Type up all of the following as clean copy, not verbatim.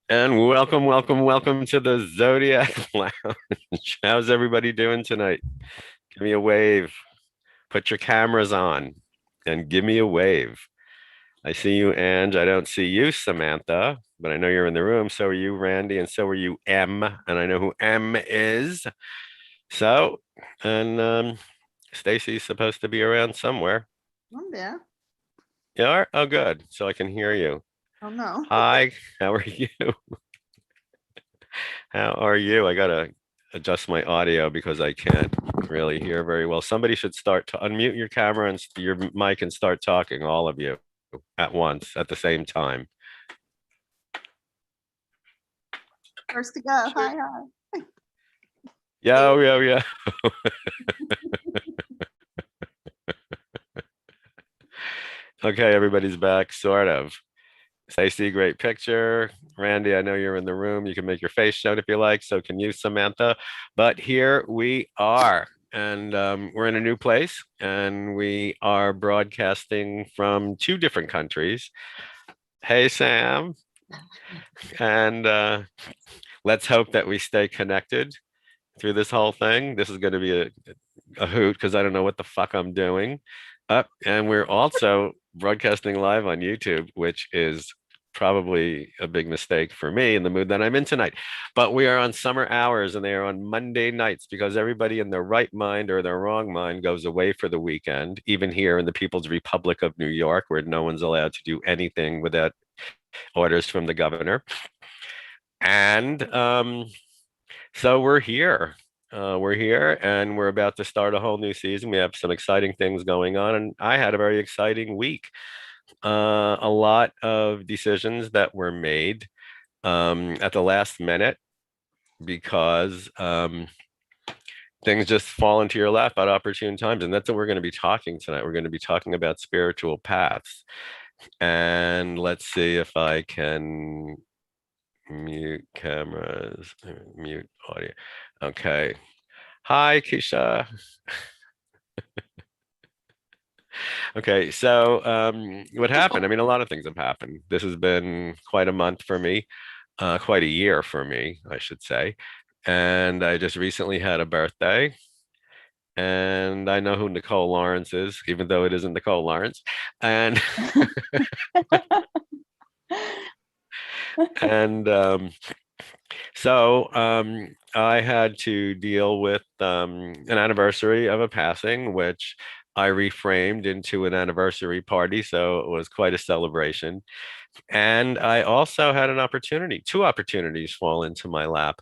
And welcome to the Zodiac Lounge. How's everybody doing tonight? Give me a wave. Put your cameras on and give me a wave. I see you, Ange. I don't see you, Samantha, but I know you're in the room. So are you, Randy, and so are you, M. And I know who M is. So, and Stacy's supposed to be around somewhere. I'm there. You are? Oh, good. So I can hear you. Oh no. Hi, how are you? How are you? I gotta adjust my audio because I can't really hear very well. Somebody should start to unmute your camera and your mic and start talking, all of you, at once, at the same time. First to go. Hi, hi. Yo, yo, yo. Okay, everybody's back, sort of. Stacey, great picture. Randy, I know you're in the room. You can make your face shown if you like. So can you, Samantha. But here we are. And we're in a new place, and we are broadcasting from two different countries. Hey, Sam. And let's hope that we stay connected through this whole thing. This is going to be a hoot because I don't know what the fuck I'm doing. And we're also broadcasting live on YouTube, which is probably a big mistake for me in the mood that I'm in tonight. But we are on summer hours and they are on Monday nights because everybody in their right mind or their wrong mind goes away for the weekend, even here in the People's Republic of New York, where no one's allowed to do anything without orders from the governor. And so we're here and we're about to start a whole new season. We have some exciting things going on, and I had a very exciting week. A lot of decisions that were made at the last minute because things just fall into your lap at opportune times. And that's what we're going to be talking tonight. We're going to be talking about spiritual paths. And let's see if I can mute cameras, mute audio. Okay. Hi, Keisha. Okay, so what happened? I mean, a lot of things have happened. This has been quite a month for me, quite a year for me, I should say. And I just recently had a birthday, and I know who Nicole Lawrence is, even though it isn't Nicole Lawrence. And and I had to deal with an anniversary of a passing, which I reframed into an anniversary party. So it was quite a celebration. And I also had an opportunity, two opportunities fall into my lap.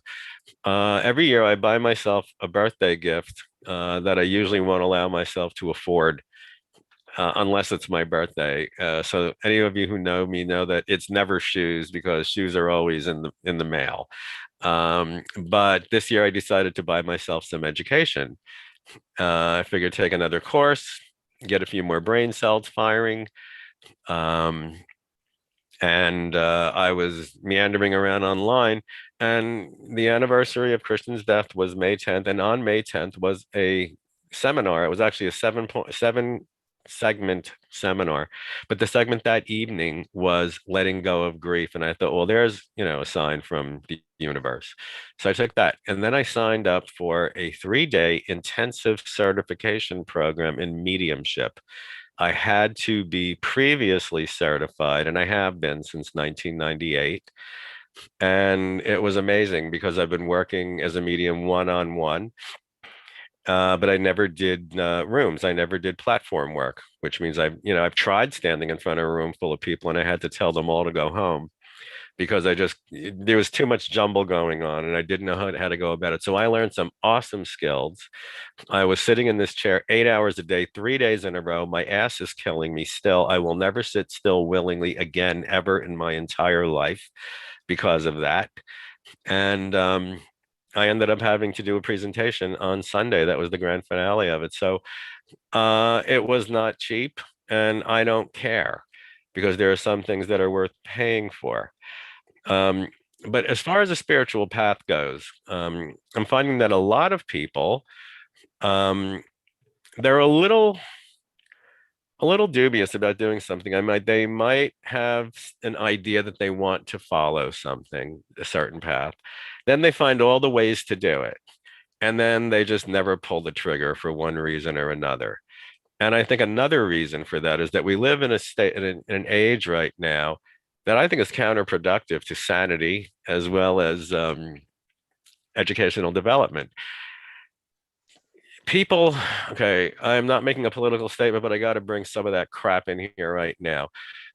Every year I buy myself a birthday gift that I usually won't allow myself to afford unless it's my birthday. So any of you who know me know that it's never shoes because shoes are always in the mail. But this year I decided to buy myself some education. I figured take another course, get a few more brain cells firing. Um, and I was meandering around online, and the anniversary of Christian's death was May 10th, and on May 10th was a seminar. It was actually a 7 segment seminar, but the segment that evening was letting go of grief, and I thought, well, there's a sign from the universe. So I took that, and then I signed up for a 3-day intensive certification program in mediumship. I had to be previously certified, and I have been since 1998. And it was amazing because I've been working as a medium one-on-one, but I never did rooms. I never did platform work, which means I've tried standing in front of a room full of people, and I had to tell them all to go home because there was too much jumble going on and I didn't know how to go about it. So I learned some awesome skills. I was sitting in this chair 8 hours a day, 3 days in a row. My ass is killing me still. I will never sit still willingly again, ever in my entire life because of that. And I ended up having to do a presentation on Sunday. That was the grand finale of it. So it was not cheap, and I don't care because there are some things that are worth paying for. Um, but as far as the spiritual path goes, I'm finding that a lot of people um, they're a little dubious about doing something. They might have an idea that they want to follow something, a certain path. Then they find all the ways to do it. And then they just never pull the trigger for one reason or another. And I think another reason for that is that we live in a state in an age right now that I think is counterproductive to sanity as well as educational development. People, okay, I'm not making a political statement, but I got to bring some of that crap in here right now.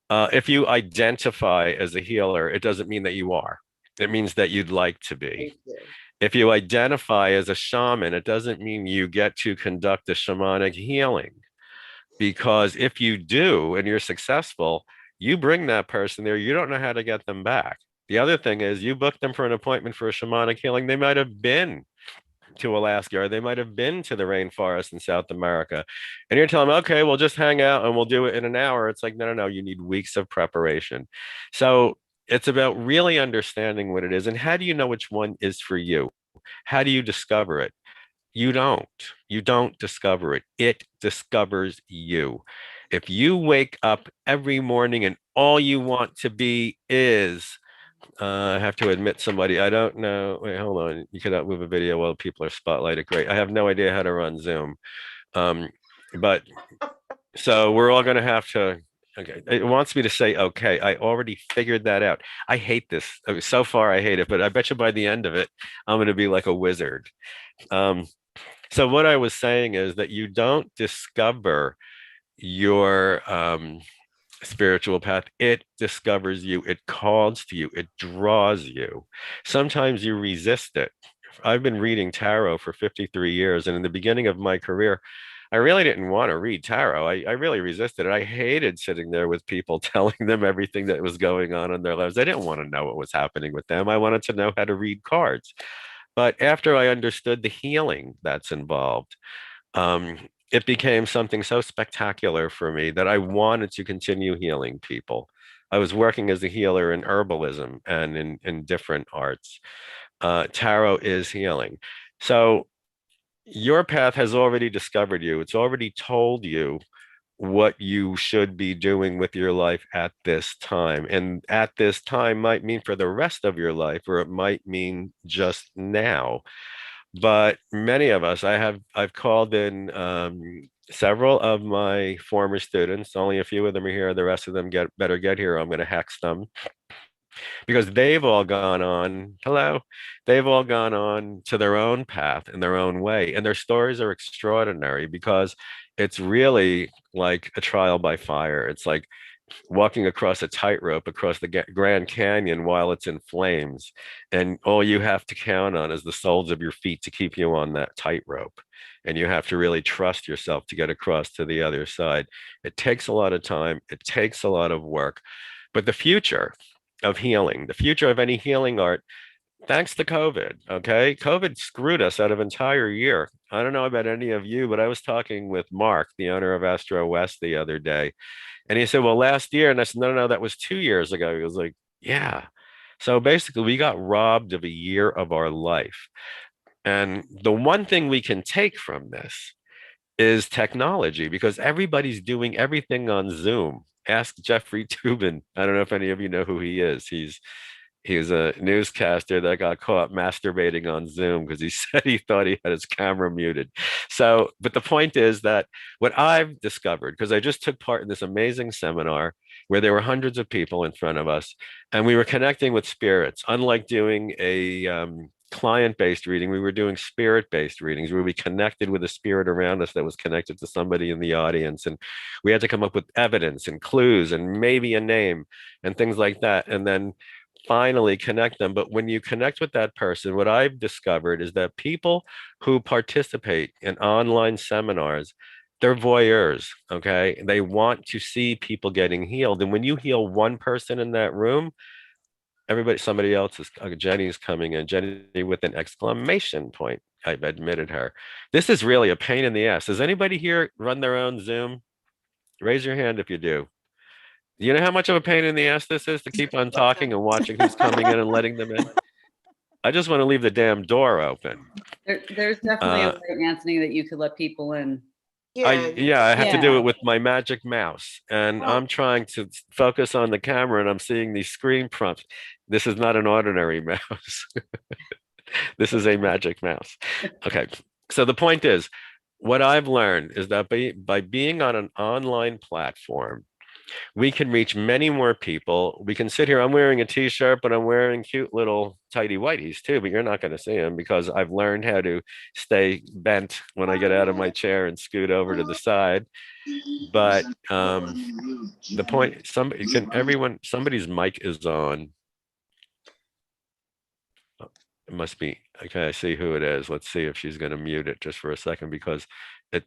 If you identify as a healer, it doesn't mean that you are. It means that you'd like to be. Thank you. If you identify as a shaman, it doesn't mean you get to conduct a shamanic healing. Because if you do and you're successful, you bring that person there, you don't know how to get them back. The other thing is you book them for an appointment for a shamanic healing. They might have been to Alaska or they might have been to the rainforest in South America. And you're telling them, okay, we'll just hang out and we'll do it in an hour. It's like, no, no, no, you need weeks of preparation. So it's about really understanding what it is. And how do you know which one is for you? How do you discover it? You don't. You don't discover it. It discovers you. If you wake up every morning and all you want to be is, I have to admit somebody, I don't know. Wait, hold on. You cannot move a video while people are spotlighted. Great. I have no idea how to run Zoom. Um, but so we're all going to have to, okay. It wants me to say, okay, I already figured that out. I hate this. I mean, so far, I hate it, but I bet you by the end of it, I'm going to be like a wizard. Um, so what I was saying is that you don't discover your spiritual path. It discovers you. It calls to you. It draws you. Sometimes you resist it. I've been reading tarot for 53 years, and in the beginning of my career, I really didn't want to read tarot. I really resisted it. I hated sitting there with people telling them everything that was going on in their lives. I didn't want to know what was happening with them. I wanted to know how to read cards. But after I understood the healing that's involved, um, it became something so spectacular for me that I wanted to continue healing people. I was working as a healer in herbalism and in different arts. Tarot is healing. So your path has already discovered you. It's already told you what you should be doing with your life at this time. And at this time might mean for the rest of your life, or it might mean just now. But many of us, I've called in several of my former students. Only a few of them are here. The rest of them better get here. I'm going to hex them because they've all gone on. Hello, they've all gone on to their own path in their own way, and their stories are extraordinary because it's really like a trial by fire. It's like walking across a tightrope across the Grand Canyon while it's in flames. And all you have to count on is the soles of your feet to keep you on that tightrope. And you have to really trust yourself to get across to the other side. It takes a lot of time, it takes a lot of work. But the future of healing, the future of any healing art, thanks to COVID, okay? COVID screwed us out of entire year. I don't know about any of you, but I was talking with Mark, the owner of Astro West, the other day, and he said, well, last year. And I said, no, no, no, that was 2 years ago. He was like, yeah. So basically, we got robbed of a year of our life. And the one thing we can take from this is technology because everybody's doing everything on Zoom. Ask Jeffrey Toobin. I don't know if any of you know who he is. He's a newscaster that got caught masturbating on Zoom because he said he thought he had his camera muted. So, but the point is that what I've discovered, because I just took part in this amazing seminar where there were hundreds of people in front of us, and we were connecting with spirits. Unlike doing a client-based reading, we were doing spirit-based readings where we connected with a spirit around us that was connected to somebody in the audience, and we had to come up with evidence and clues and maybe a name and things like that, and then finally connect them. But when you connect with that person, what I've discovered is that people who participate in online seminars, they're voyeurs, okay? They want to see people getting healed. And when you heal one person in that room, everybody, somebody else is, Jenny's coming in, Jenny with an exclamation point. I've admitted her. This is really a pain in the ass. Does anybody here run their own Zoom? Raise your hand if you do. You know how much of a pain in the ass this is to keep on talking and watching who's coming in and letting them in? I just want to leave the damn door open. There's definitely a way, Anthony, that you could let people in. Yeah, yeah, I have to do Yeah. it with my magic mouse, and well, I'm trying to focus on the camera, and I'm seeing these screen prompts. This is not an ordinary mouse. This is a magic mouse. Okay. So the point is, what I've learned is that by being on an online platform, we can reach many more people. We can sit here. I'm wearing a t-shirt, but I'm wearing cute little tidy whities too, but you're not going to see them because I've learned how to stay bent when I get out of my chair and scoot over to the side. But the point, somebody can everyone, somebody's mic is on. It must be okay. I see who it is. Let's see if she's going to mute it just for a second because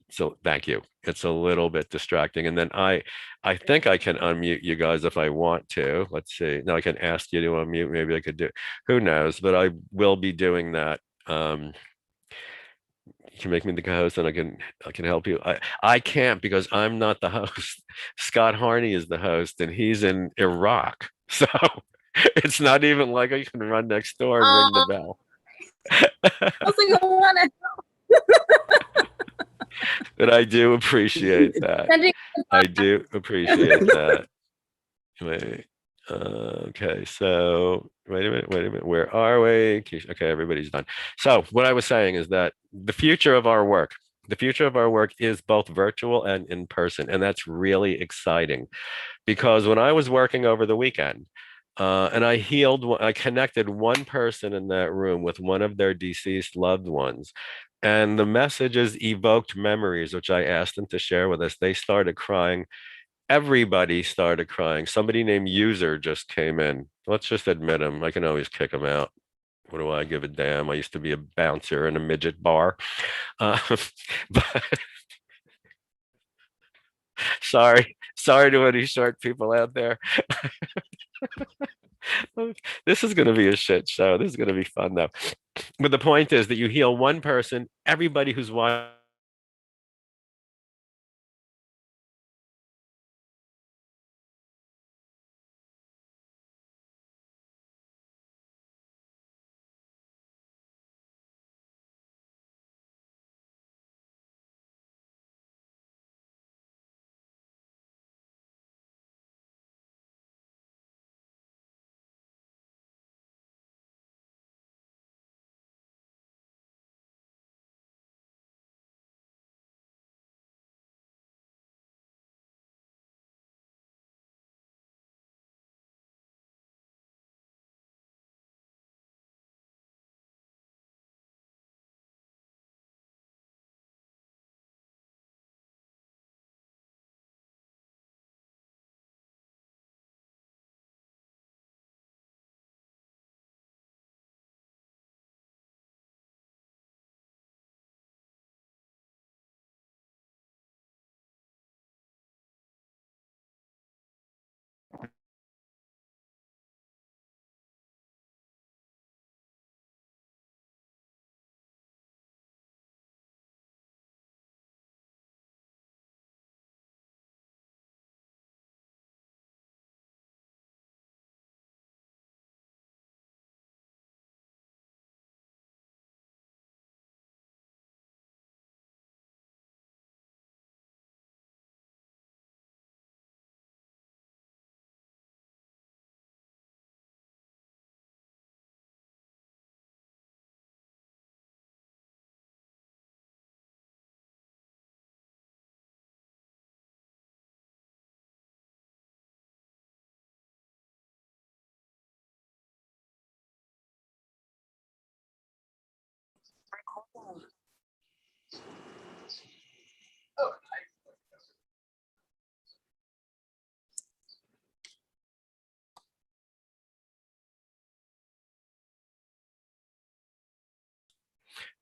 so thank you. It's a little bit distracting. And then I think I can unmute you guys if I want to. Let's see. Now I can ask you to unmute. Maybe I could do, who knows, but I will be doing that. You can make me the co-host and I can help you. I can't because I'm not the host. Scott Harney is the host and he's in Iraq. So it's not even like I can run next door and ring the I bell. was like, I want But I do appreciate that. to I do appreciate that. Wait. Okay, so wait a minute. Where are we? Okay, everybody's done. So what I was saying is that the future of our work is both virtual and in person, and that's really exciting because when I was working over the weekend, and I connected one person in that room with one of their deceased loved ones. And the messages evoked memories, which I asked them to share with us. They started crying. Everybody started crying. Somebody named User just came in. Let's just admit him. I can always kick him out. What do I give a damn? I used to be a bouncer in a midget bar. Uh, but sorry to any short people out there. This is going to be a shit show. This is going to be fun though. But the point is that you heal one person, everybody who's watching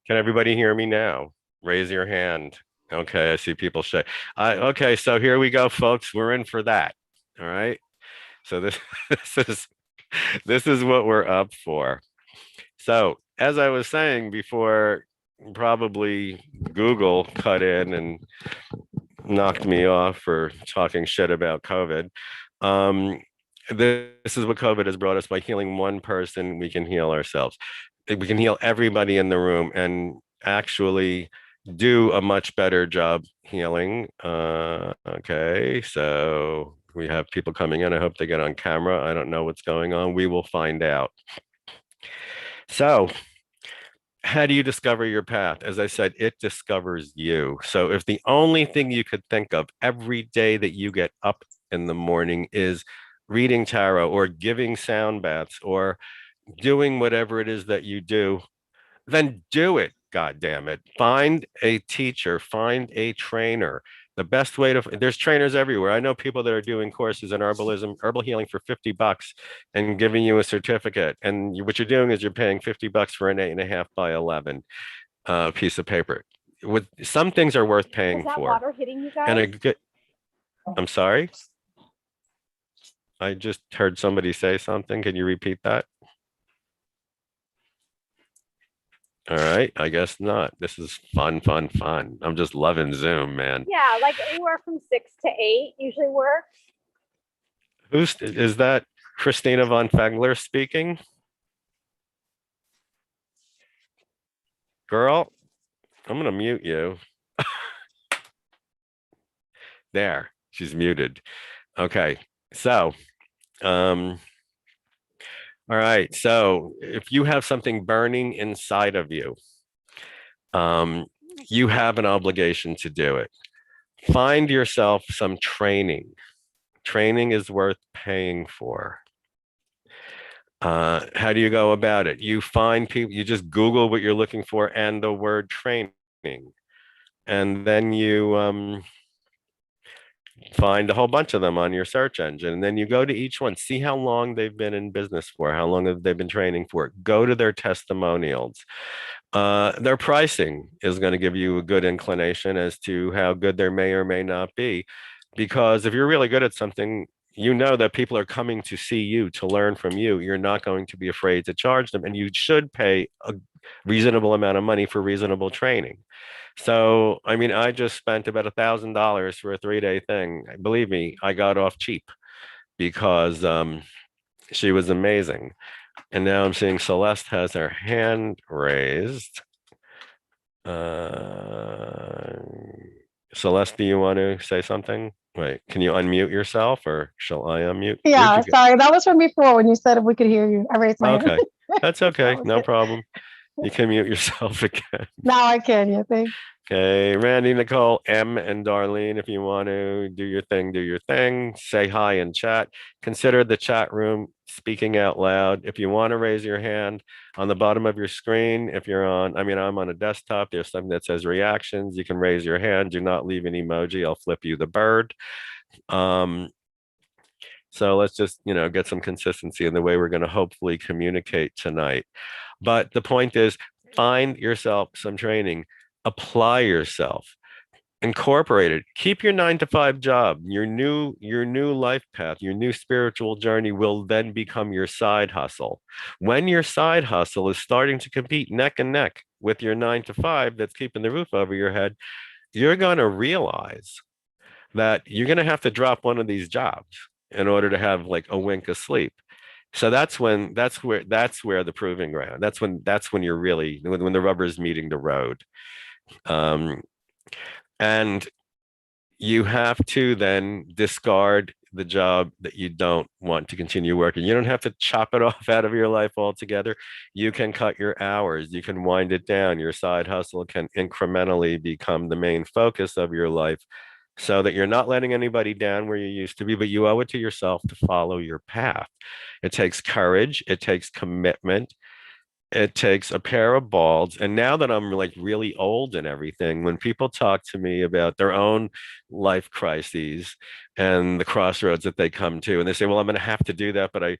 Can everybody hear me now? Raise your hand. Okay, I see people say, okay, so here we go, folks. We're in for that. All right. So this this is this is what we're up for. So as I was saying before, probably Google cut in and knocked me off for talking shit about COVID. Um, this is what COVID has brought us. By healing one person, we can heal ourselves. We can heal everybody in the room. And actually, do a much better job healing. Okay, so we have people coming in. I hope they get on camera. I don't know what's going on. We will find out. So, how do you discover your path? As I said, it discovers you. So, if the only thing you could think of every day that you get up in the morning is reading tarot or giving sound baths or doing whatever it is that you do, then do it. God damn it. Find a teacher, find a trainer. The best way to, there's trainers everywhere. I know people that are doing courses in herbalism, herbal healing for 50 bucks and giving you a certificate. And what you're doing is you're paying 50 bucks for an 8.5 by 11 piece of paper. With some things are worth paying Is that for. water hitting you And guys? a good, I'm sorry. I just heard somebody say something. Can you repeat that? All right, I guess not. This is fun, fun, fun. I'm just loving Zoom, man. Yeah, like anywhere from 6 to 8 usually works. Is that Christina von Fegler speaking? Girl, I'm gonna mute you. There, she's muted. Okay, so um, all right. So if you have something burning inside of you, um, you have an obligation to do it. Find yourself some training. Training is worth paying for. How do you go about it? You find people, you just Google what you're looking for and the word training. And then you find a whole bunch of them on your search engine. And then you go to each one, see how long they've been in business for, how long have they been training for. Go to their testimonials. Their pricing is going to give you a good inclination as to how good they may or may not be. Because if you're really good at something, you know that people are coming to see you to learn from you. You're not going to be afraid to charge them, and you should pay a reasonable amount of money for reasonable training. So, I mean, I just spent about $1,000 for a 3-day thing. Believe me, I got off cheap because she was amazing. And now I'm seeing Celeste has her hand raised. Uh, Celeste, do you want to say something? Wait, can you unmute yourself or shall I unmute? Yeah, sorry. That was from before when you said if we could hear you. I raised my hand. Okay, that's okay. was No it. problem. You can mute yourself again. Now I can. Yeah, thanks. Okay, Randy, Nicole, M, and Darlene, if you want to do your thing, do your thing. Say hi in chat. Consider the chat room speaking out loud. If you want to raise your hand on the bottom of your screen, if you're on, I mean, I'm on a desktop, there's something that says reactions. You can raise your hand. Do not leave an emoji. I'll flip you the bird. So let's just, get some consistency in the way we're going to hopefully communicate tonight. But the point is, find yourself some training, apply yourself, incorporate it. Keep your 9 to 5 job. Your new life path, your new spiritual journey will then become your side hustle. When your side hustle is starting to compete neck and neck with your 9 to 5 that's keeping the roof over your head, you're going to realize that you're going to have to drop one of these jobs in order to have like a wink of sleep. So that's where the proving ground. That's when you're really when the rubber is meeting the road. Um, and you have to then discard the job that you don't want to continue working. You don't have to chop it off out of your life altogether. You can cut your hours, you can wind it down. Your side hustle can incrementally become the main focus of your life so that you're not letting anybody down where you used to be, but you owe it to yourself to follow your path. It takes courage, it takes commitment, it takes a pair of balls. And now that I'm like really old and everything, when people talk to me about their own life crises and the crossroads that they come to, and they say, well, I'm going to have to do that, but I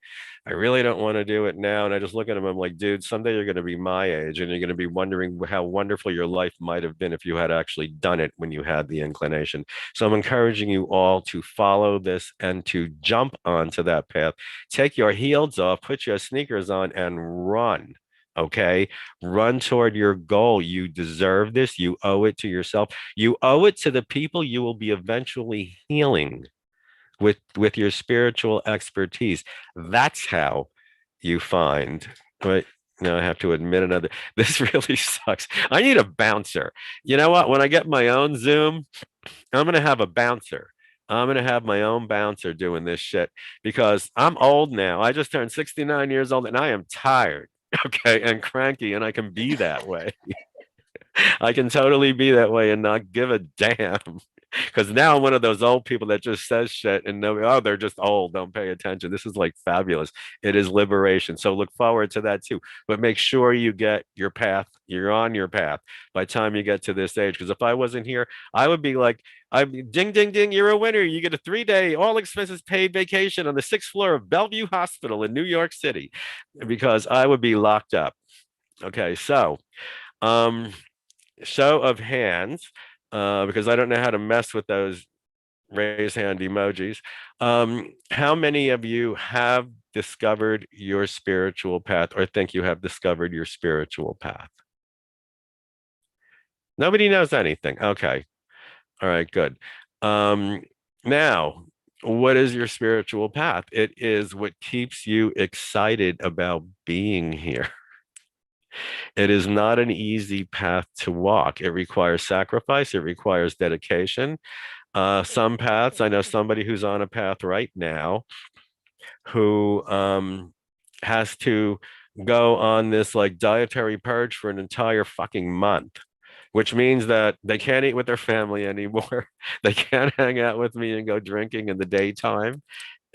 really don't want to do it now. And I just look at them, I'm like, dude, someday you're going to be my age and you're going to be wondering how wonderful your life might have been if you had actually done it when you had the inclination. So I'm encouraging you all to follow this and to jump onto that path. Take your heels off, put your sneakers on, and run. Okay, run toward your goal. You deserve this. You owe it to yourself. You owe it to the people you will be eventually healing with your spiritual expertise. That's how you find. But Now I have to admit another. This really sucks. I need a bouncer. You know what? When I get my own Zoom, I'm gonna have a bouncer. I'm gonna have my own bouncer doing this shit because I'm old now. I just turned 69 years old and I am tired, okay, and cranky, and I can be that way. I can totally be that way and not give a damn. Because now I'm one of those old people that just says shit and know, oh, they're just old. Don't pay attention. This is like fabulous. It is liberation. So look forward to that too. But make sure you get your path. You're on your path by the time you get to this age. Because if I wasn't here, I would be like, I'm ding, ding, ding. You're a winner. You get a 3-day, all expenses paid vacation on the 6th floor of Bellevue Hospital in New York City because I would be locked up. Okay. So, um, show of hands, because I don't know how to mess with those raise hand emojis. How many of you have discovered your spiritual path or think you have discovered your spiritual path? Nobody knows anything. Okay. All right, good. Um, Now, what is your spiritual path? It is what keeps you excited about being here. It is not an easy path to walk. It requires sacrifice, it requires dedication. Some paths, I know somebody who's on a path right now who has to go on this like dietary purge for an entire fucking month, which means that they can't eat with their family anymore. They can't hang out with me and go drinking in the daytime,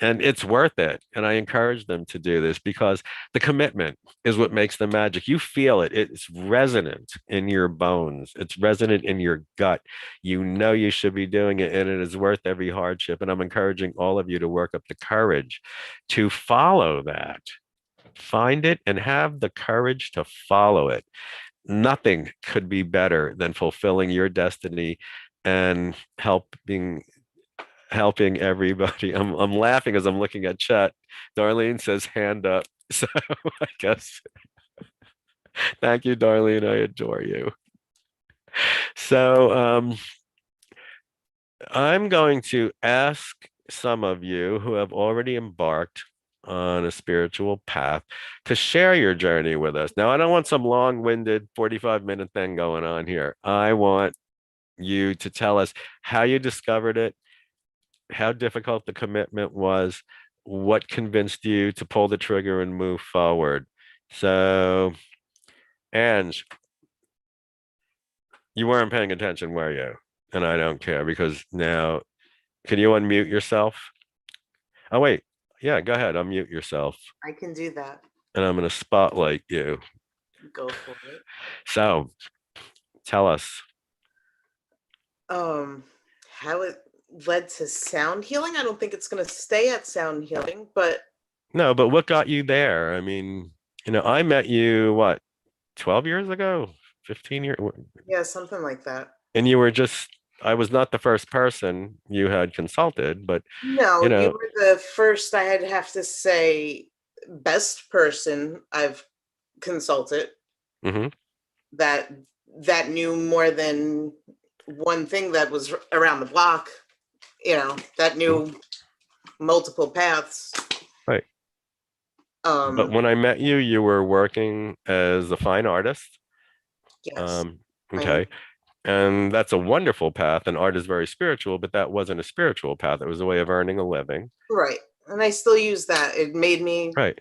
and it's worth it. And I encourage them to do this because the commitment is what makes the magic. You feel it. It's resonant in your bones. It's resonant in your gut. You know you should be doing it, and it is worth every hardship. And I'm encouraging all of you to work up the courage to follow that. Find it and have the courage to follow it. Nothing could be better than fulfilling your destiny and helping everybody. I'm laughing as I'm looking at chat. Darlene says hand up. So I guess thank you, Darlene. I adore you. So I'm going to ask some of you who have already embarked on a spiritual path to share your journey with us. Now, I don't want some long-winded 45-minute thing going on here. I want you to tell us how you discovered it, how difficult the commitment was, what convinced you to pull the trigger and move forward. So, Ange, you weren't paying attention, were you? And I don't care because now, can you unmute yourself? Oh, wait. Yeah, go ahead. Unmute yourself. I can do that. And I'm going to spotlight you. Go for it. So, tell us. How it led to sound healing. I don't think it's going to stay at sound healing, but No, but what got you there? I mean, I met you, what, 12 years ago? 15 years? yeah, something like that. And you were just, I was not the first person you had consulted, but No, you you know, were the first, I'd have to say, best person I've consulted mhm. that knew more than one thing that was around the block, that knew multiple paths. Right. But when I met you, you were working as a fine artist. Yes. Okay. And that's a wonderful path. And art is very spiritual, but that wasn't a spiritual path. It was a way of earning a living. Right. And I still use that. It made me, Right.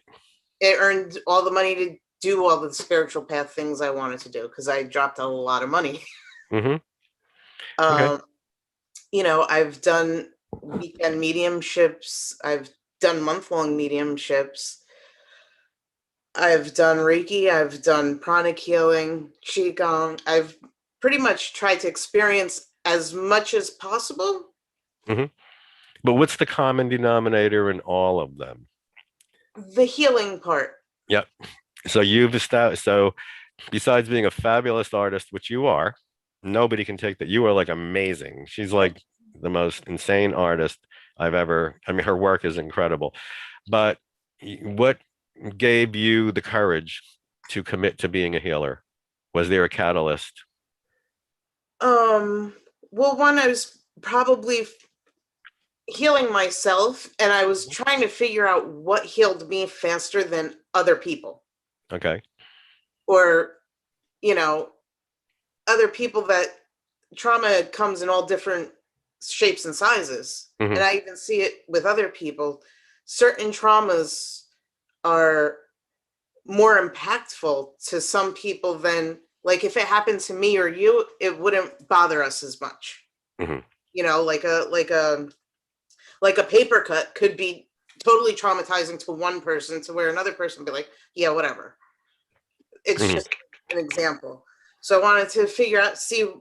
It earned all the money to do all the spiritual path things I wanted to do because I dropped a lot of money. Mm-hmm. Okay. I've done weekend mediumships. I've done month-long mediumships. I've done Reiki. I've done pranic healing, Qigong. I've pretty much tried to experience as much as possible. Mm-hmm. But what's the common denominator in all of them? The healing part. Yep. So you've established, so besides being a fabulous artist, which you are, nobody can take that. You are like amazing. She's like the most insane artist I've ever, I mean, her work is incredible. But what gave you the courage to commit to being a healer? Was there a catalyst? Well, one, I was probably healing myself, and I was trying to figure out what healed me faster than other people. Okay. or, you know, other people that trauma comes in all different shapes and sizes. Mhm. And I even see it with other people. Certain traumas are more impactful to some people than, like, if it happened to me or you, it wouldn't bother us as much. Mhm. You know, like a paper cut could be totally traumatizing to one person, to where another person would be like, yeah, whatever. It's Mhm. just an example. So I wanted to figure out, see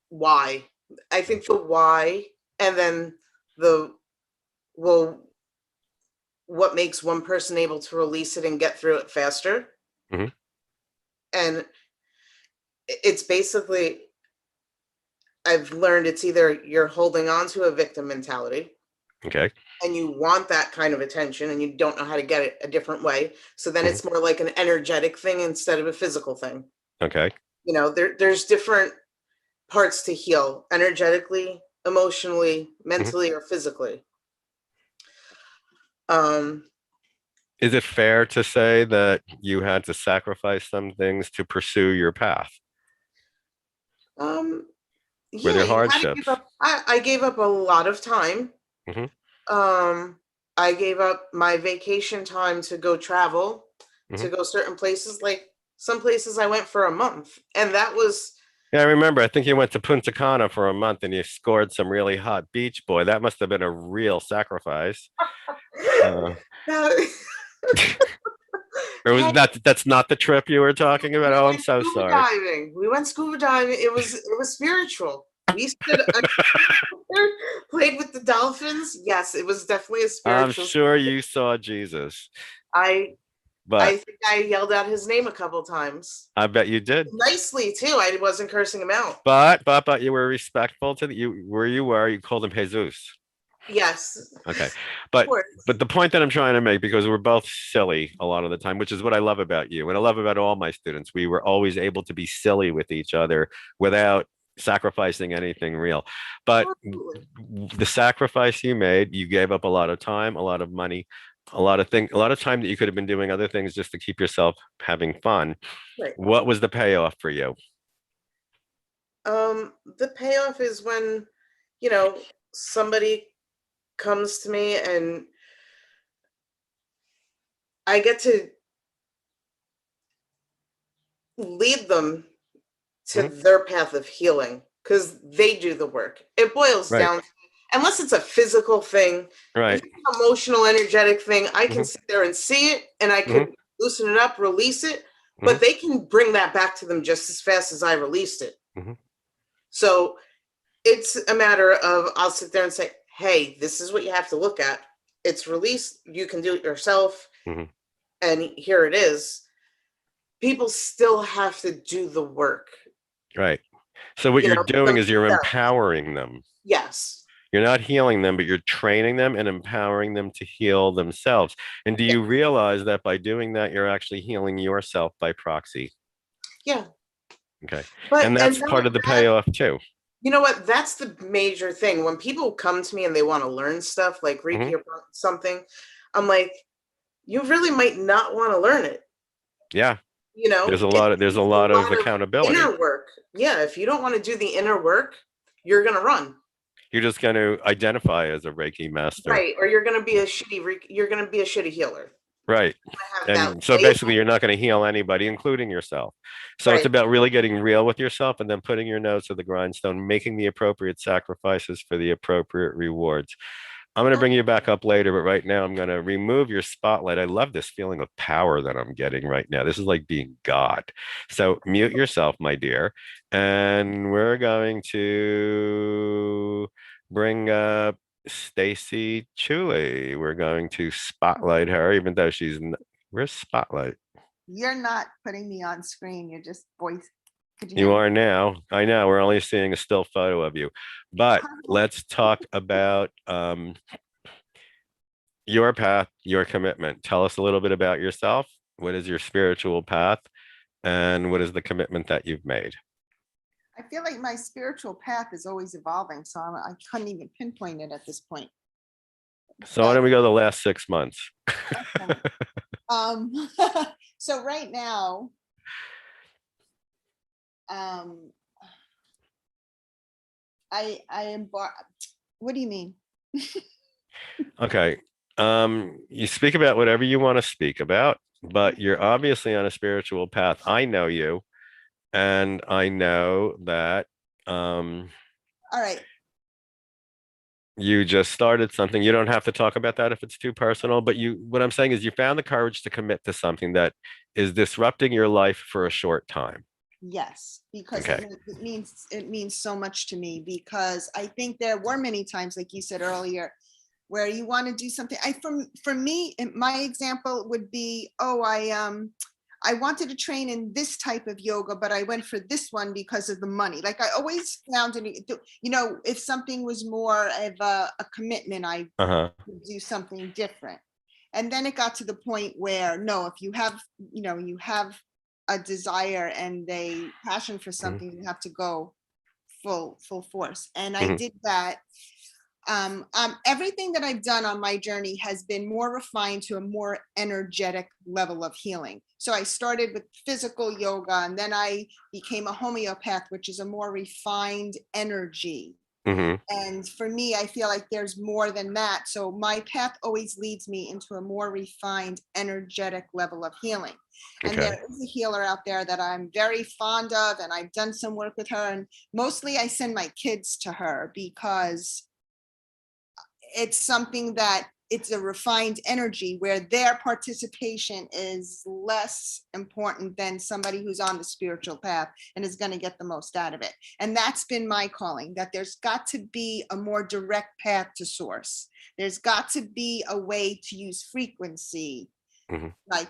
why. I think the why, and then the, well, what makes one person able to release it and get through it faster. Mhm. And it's basically, I've learned it's either you're holding on to a victim mentality Okay. and you want that kind of attention and you don't know how to get it a different way. So then Mhm. it's more like an energetic thing instead of a physical thing. Okay. You know, there's different parts to heal: energetically, emotionally, Mhm. mentally, or physically. Is it fair to say that you had to sacrifice some things to pursue your path? Um, Were yeah, there you had to give hardships? up. I gave up a lot of time. Mhm. I gave up my vacation time to go travel, to Mhm. go certain places. Like some places I went for a month, and that was Yeah, I remember. I think you went to Punta Cana for a month and you scored some really hot beach boy. That must have been a real sacrifice. Uh, that, or was hey, that's not the trip you were talking about? we Oh, I'm went so scuba sorry. diving. We went scuba diving. It was spiritual. We stood under, played with the dolphins. Yes, it was definitely a I'm spiritual. sure you saw Jesus, I but I think I yelled out his name a couple times. I bet you did. Nicely too. I wasn't cursing him out. But you were respectful to the you where you were. You called him Jesus. Yes, Okay. of But course. but the point that I'm trying to make, because we're both silly a lot of the time, which is what I love about you and I love about all my students, we were always able to be silly with each other without sacrificing anything real. But Absolutely. the sacrifice you made, you gave up a lot of time, a lot of money, a lot of time that you could have been doing other things just to keep yourself having fun. Right. What was the payoff for you? The payoff is when, you know, somebody comes to me and I get to lead them to Mhm. their path of healing because they do the work. It boils Right, down, unless it's a physical thing, if right. it's an emotional, energetic thing, I can Hmm. sit there and see it and I Hmm. could loosen it up, release it, Hmm. but they can bring that back to them just as fast as I released it. Hmm. So it's a matter of, I'll sit there and say, hey, this is what you have to look at. It's released. You can do it yourself. Hmm. And here it is. People still have to do the work, Right. So what you you're know, doing is you're themselves. empowering them. Yes. You're not healing them, but you're training them and empowering them to heal themselves. And do Yeah. you realize that by doing that, you're actually healing yourself by proxy? Yeah. Okay. But, And and that's part of the payoff too. you know what? That's the major thing. When people come to me and they want to learn stuff like Hmm. Reiki or something, I'm like, you really might not want to learn it. Yeah. You know, There's a it's a lot of lot of accountability. inner work. Yeah, if you don't want to do the inner work, you're gonna run. You're just going to identify as a Reiki master. Right. Or you're gonna be a you're gonna be a shitty healer. Right. I have that And so basically, label. you're not going to heal anybody, including yourself. So it's Right. about really getting real with yourself and then putting your nose to the grindstone, making the appropriate sacrifices for the appropriate rewards. I'm going to bring you back up later, but right now I'm going to remove your spotlight. I love this feeling of power that I'm getting right now. This is like being God. So mute yourself, my dear. And we're going to bring up Stacy Chuli. We're going to spotlight her, even though where's spotlight? You're not putting me on screen. You're just voice. Could you hear You me? are now. I know we're only seeing a still photo of you, but let's talk about your path, your commitment. Tell us a little bit about yourself. What is your spiritual path, and what is the commitment that you've made? I feel like my spiritual path is always evolving, so I couldn't even pinpoint it at this point. So why But don't we go the last 6 months? um, so right now, um, I embark, what do you mean? Okay. You speak about whatever you want to speak about, but you're obviously on a spiritual path. I know you, and I know that All right, you just started something. You don't have to talk about that if it's too personal, but what I'm saying is you found the courage to commit to something that is disrupting your life for a short time. yes, because Okay. it means so much to me, because I think there were many times, like you said earlier, where you want to do something. For me, my example would be, oh, I wanted to train in this type of yoga, but I went for this one because of the money. Like I always found it, if something was more of a commitment, I Uh-huh. would do something different. And then it got to the point where, no, if you have, you have a desire and a passion for Mhm. something, you have to go full force. And I Mhm. did that. Everything that I've done on my journey has been more refined to a more energetic level of healing. So I started with physical yoga, and then I became a homeopath, which is a more refined energy. Mhm. And for me, I feel like there's more than that. So my path always leads me into a more refined, energetic level of healing. And there Okay. is a healer out there that I'm very fond of, and I've done some work with her. And mostly I send my kids to her because it's something that it's a refined energy where their participation is less important than somebody who's on the spiritual path and is going to get the most out of it. And that's been my calling, that there's got to be a more direct path to source. There's got to be a way to use frequency, Mhm. like,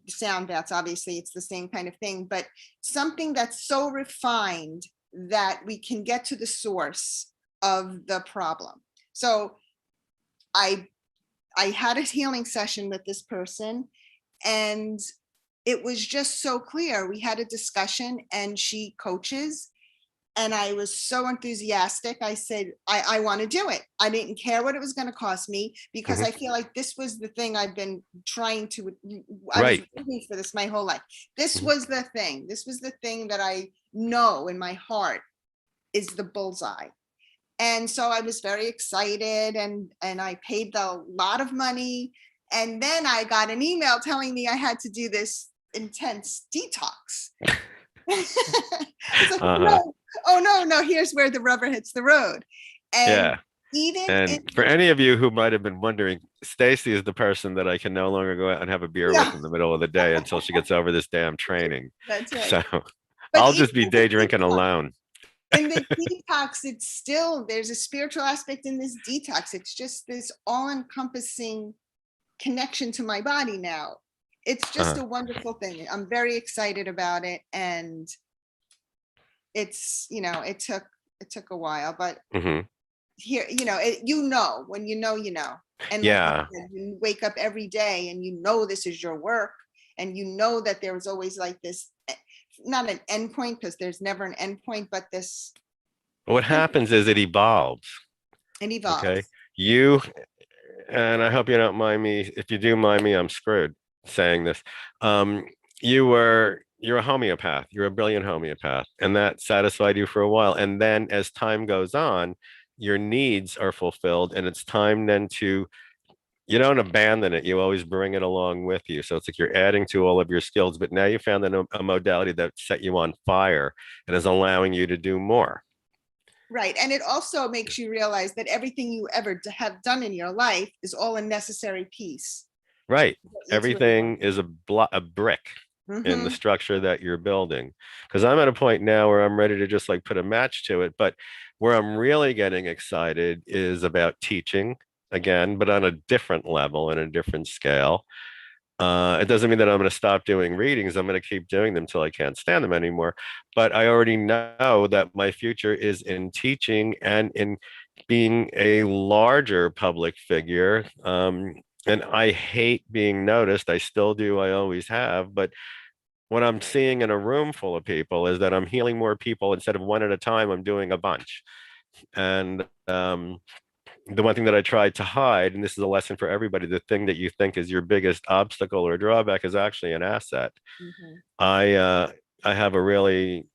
sound baths, obviously it's the same kind of thing, but something that's so refined that we can get to the source of the problem. So I I had a healing session with this person, and it was just so clear. We had a discussion, and she coaches, and I was so enthusiastic. I said, I want to do it. I didn't care what it was going to cost me, because Mhm. I feel like this was the thing I've been trying to, I was Right. waiting for this my whole life. This Mhm. was the thing. This was the thing that I know in my heart is the bullseye. And so I was very excited, and I paid a lot of money. And then I got an email telling me I had to do this intense detox. It's like, Uh-huh. oh no, no, here's where the rubber hits the road. And Yeah. even in, And for any of you who might have been wondering, Stacy is the person that I can no longer go out and have a beer with yeah, in the middle of the day until she gets over this damn training. that's right. So But I'll even just be in the day drinking detox, alone. it's still, there's a spiritual aspect in this detox. It's just this all-encompassing connection to my body now. It's just Uh-huh. a wonderful thing. I'm very excited about it. And it's, it took a while, but Hmm. here, when you know. And like I Yeah. said, you wake up every day and this is your work, and that there was always like this, not an end point, because there's never an end point, but this, What happens is it evolves. it Okay. evolves. You, and I hope you don't mind me. If you do mind me, I'm screwed saying this. Um, you're a homeopath. You're a brilliant homeopath, and that satisfied you for a while. And then as time goes on, your needs are fulfilled, and it's time then to you don't abandon it. You always bring it along with you. So it's like you're adding to all of your skills, but now you found a modality that set you on fire and is allowing you to do more. Right. And it also makes you realize that everything you ever have done in your life is all a necessary piece Right. to get you to where you want Everything is a brick to in the be. structure that you're building. Because I'm at a point now where I'm ready to just like put a match to it. But where I'm really getting excited is about teaching again, but on a different level and a different scale. It doesn't mean that I'm going to stop doing readings. I'm going to keep doing them till I can't stand them anymore. But I already know that my future is in teaching and in being a larger public figure. And I hate being noticed. I still do. I always have. But what I'm seeing in a room full of people is that I'm healing more people instead of one at a time. I'm doing a bunch. And the one thing that I tried to hide, and this is a lesson for everybody, the thing that you think is your biggest obstacle or drawback is actually an asset. Mhm. I uh, I have a really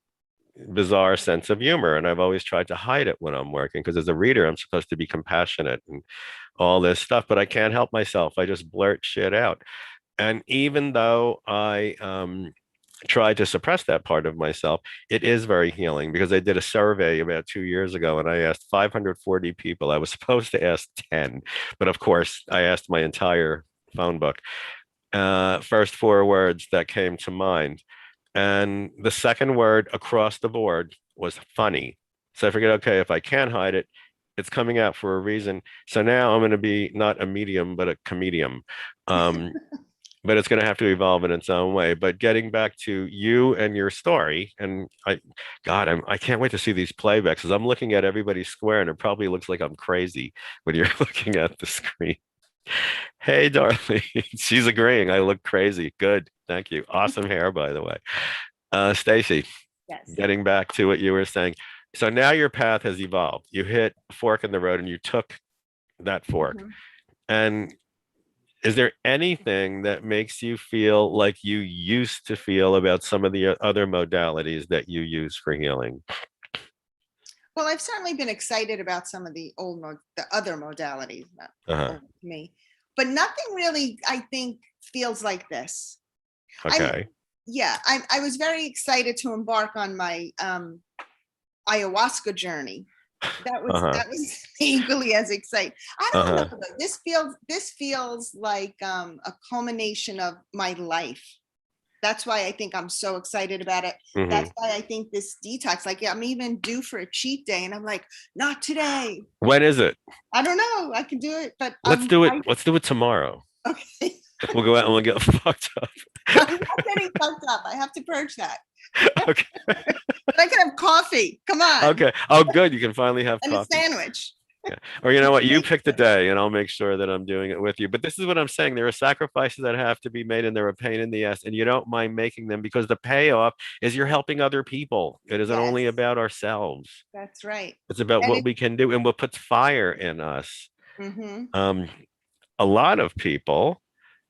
bizarre sense of humor, and I've always tried to hide it when I'm working because as a reader, I'm supposed to be compassionate and all this stuff, but I can't help myself. I just blurt shit out. And even though I try to suppress that part of myself, it is very healing because I did a survey about 2 years ago and I asked 540 people. I was supposed to ask 10, but of course, I asked my entire phone book. First four words that came to mind. And the second word across the board was funny. So I figured, okay, if I can't hide it, it's coming out for a reason. So now I'm going to be not a medium, but a comedian. Um, but it's going to have to evolve in its own way. But getting back to you and your story, and I can't wait to see these playbacks because I'm looking at everybody's square, and it probably looks like I'm crazy when you're looking at the screen. Hey, darling, she's agreeing. I look crazy. Good, thank you. Awesome hair, by the way. Stacy, Yes. getting back to what you were saying. So now your path has evolved. You hit a fork in the road, and you took that fork. Mhm. And is there anything that makes you feel like you used to feel about some of the other modalities that you use for healing? Well, I've certainly been excited about some of the other modalities, not Uh-huh. old to me, but nothing really, I think, feels like this. I'm, Okay. yeah, I was very excited to embark on my ayahuasca journey. Uh-huh. That was equally as exciting. I don't Uh-huh. know, though. This feels like a culmination of my life. That's why I think I'm so excited about it. Hmm. That's why I think this detox, like I'm even due for a cheat day, and I'm like, not today. When is it? I don't know. I can do it, but Let's do it. Let's do it tomorrow. okay. We'll go out and we'll get fucked up. I'm not getting fucked up. I have to purge that. Okay. But I can have coffee. Come on. Okay. Oh, good. You can finally have And a coffee. sandwich. Yeah. Or you know what? You Thank pick the you. day and I'll make sure that I'm doing it with you. But this is what I'm saying. There are sacrifices that have to be made and they're a pain in the ass. And you don't mind making them because the payoff is you're helping other people. It isn't Yes, only about ourselves. that's right. It's about And what we can do and what puts fire in us. mhm. Um, a lot of people,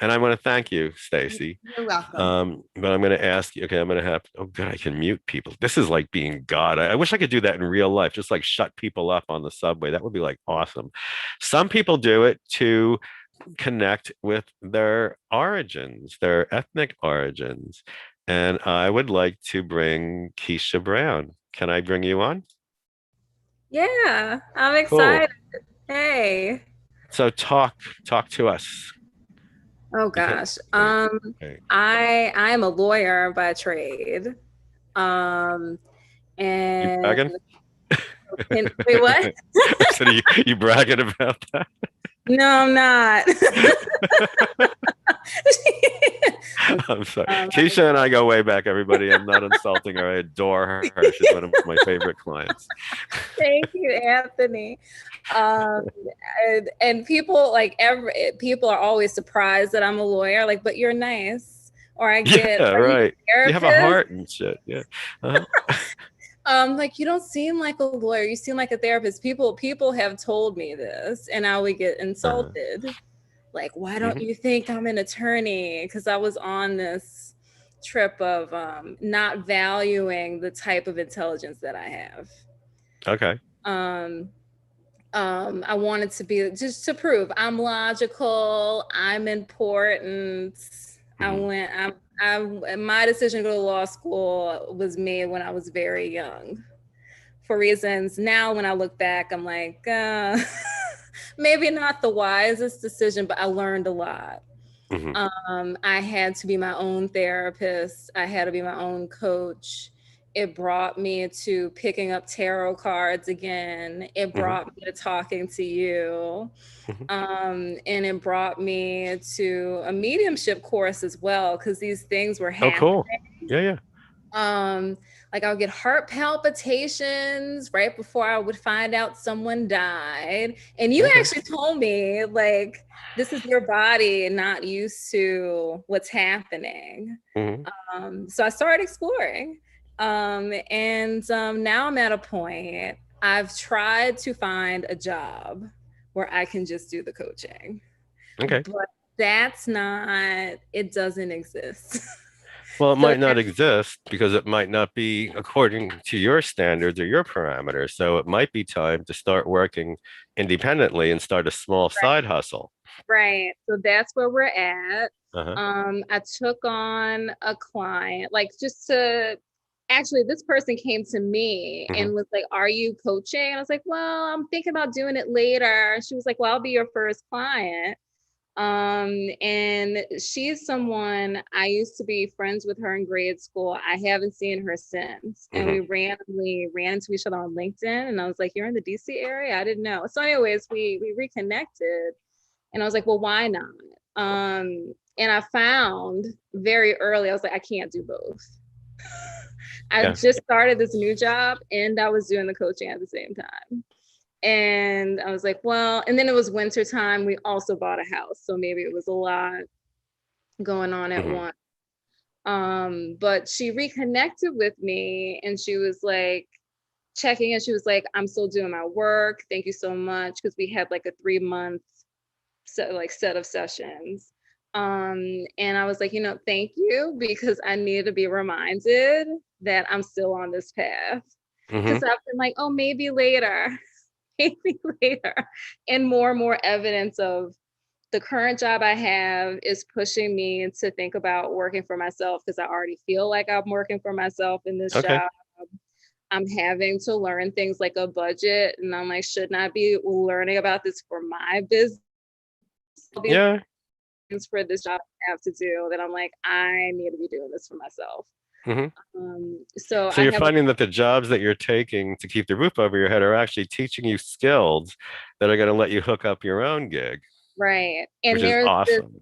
and I want to thank you, Stacy. You're welcome. But I'm going to ask you, okay, I'm going to have, oh, good, I can mute people. This is like being God. I wish I could do that in real life, just like shut people up on the subway. That would be like awesome. Some people do it to connect with their origins, their ethnic origins. And I would like to bring Keisha Brown. Can I bring you on? Yeah, I'm Cool. excited. Hey. So talk to us. Oh You can, gosh. wait, wait. I am a lawyer by trade. Um, You and bragging? wait, what? I said, you bragging about that? No, I'm not. I'm sorry. Um, Keisha and I go way back, everybody. I'm not insulting her. I adore her. She's one of my favorite clients. Thank you, Anthony. Um, and people people are always surprised that I'm a lawyer, like, but you're nice. Or I get, Yeah, are you right. a You have a therapist? heart and shit. Yeah. Uh-huh. Like you don't seem like a lawyer, you seem like a therapist. People have told me this, and I would get Uh-huh. insulted. Like, why don't Mhm. you think I'm an attorney? Because I was on this trip of not valuing the type of intelligence that I have. Okay. Um, I wanted to be just to prove I'm logical, I'm important. I Mhm. went, my decision to go to law school was made when I was very young for reasons now when I look back, I'm like, maybe not the wisest decision, but I learned a lot. Mhm. I had to be my own therapist. I had to be my own coach. It brought me to picking up tarot cards again. It Mhm. brought me to talking to you. Mhm. And it brought me to a mediumship course as well, because these things were Oh, happening. cool. Yeah, yeah. Like I would get heart palpitations right before I would find out someone died. And you Okay. actually told me, like, this is your body not used to what's happening. Mhm. So I started exploring. And now I'm at a point, I've tried to find a job where I can just do the coaching, Okay. but that's not, it doesn't exist. Well, it So might not exist because it might not be according to your standards or your parameters. So it might be time to start working independently and start a small side hustle. right. So that's where we're at. Uh-huh. I took on a client, like just to actually, this person came to me Hmm. and was like, "Are you coaching?" And I was like, "Well, I'm thinking about doing it later." She was like, "Well, I'll be your first client." And she's someone I used to be friends with her in grade school. I haven't seen her since. And Hmm. we randomly ran into each other on LinkedIn. And I was like, "You're in the DC area?" I didn't know. So, anyways, we reconnected. And I was like, "Well, why not?" And I found very early, I was like, I can't do both. I Yeah. just started this new job and I was doing the coaching at the same time. And I was like, well, and then it was winter time. We also bought a house. So maybe it was a lot going on at Hmm. once. But she reconnected with me and she was like checking and she was like, "I'm still doing my work. Thank you so much." Because we had like a 3 month set of sessions. And I was like, thank you, because I needed to be reminded that I'm still on this path. Hmm. Because I've been like, oh, maybe later, maybe later. And more evidence of the current job I have is pushing me to think about working for myself because I already feel like I'm working for myself in this Okay. job. I'm having to learn things like a budget. And I'm like, shouldn't I be learning about this for my business? All these Yeah. things for this job I have to do that I'm like, I need to be doing this for myself. Hmm. So So I you're have finding that the jobs that you're taking to keep the roof over your head are actually teaching you skills that are going to let you hook up your own gig, right. which And is awesome.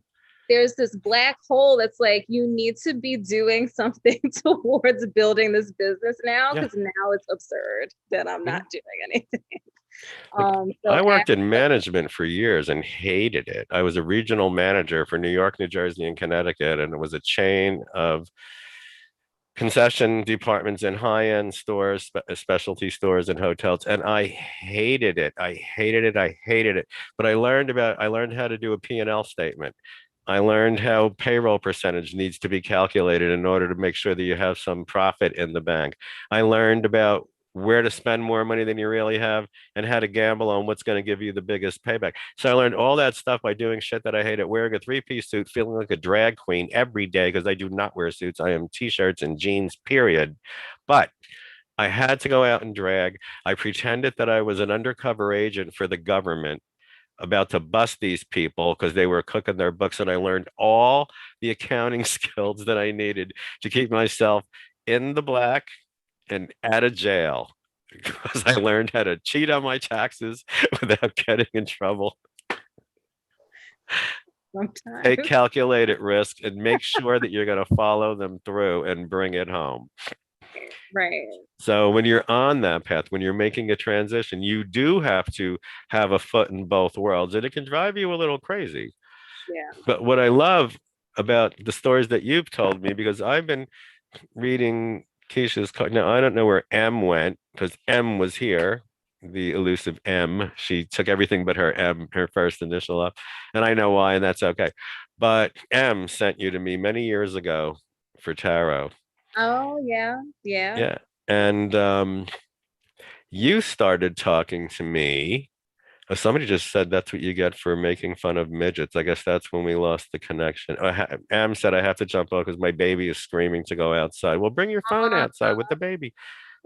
there's this black hole that's like, you need to be doing something towards building this business now, Yeah. because now it's absurd that I'm not Mhm. doing anything. Like So I worked in after, management for years and hated it. I was a regional manager for New York, New Jersey, and Connecticut, and it was a chain of concession departments in high-end stores, specialty stores and hotels, and I hated it. I hated it. I hated it. But I learned how to do a P&L statement. I learned how payroll percentage needs to be calculated in order to make sure that you have some profit in the bank. I learned about where to spend more money than you really have and how to gamble on what's going to give you the biggest payback. So I learned all that stuff by doing shit that I hated, wearing a three-piece suit, feeling like a drag queen every day because I do not wear suits. I am t-shirts and jeans, period. But I had to go out and drag. I pretended that I was an undercover agent for the government about to bust these people because they were cooking their books, and I learned all the accounting skills that I needed to keep myself in the black and out of jail because I learned how to cheat on my taxes without getting in trouble, take sometimes, calculated risks, and make sure that you're going to follow them through and bring it home. right. So when you're on that path, when you're making a transition, you do have to have a foot in both worlds, and it can drive you a little crazy. Yeah. But what I love about the stories that you've told me, because I've been reading Keisha's card. Now, I don't know where M went because M was here, the elusive M. She took everything but her M, her first initial up. And I know why, and that's okay. But M sent you to me many years ago for tarot. Oh, yeah. Yeah. Yeah. And you started talking to me. Somebody just said that's what you get for making fun of midgets. I guess that's when we lost the connection. Am said I have to jump off because my baby is screaming to go outside. Well, bring your phone outside with the baby.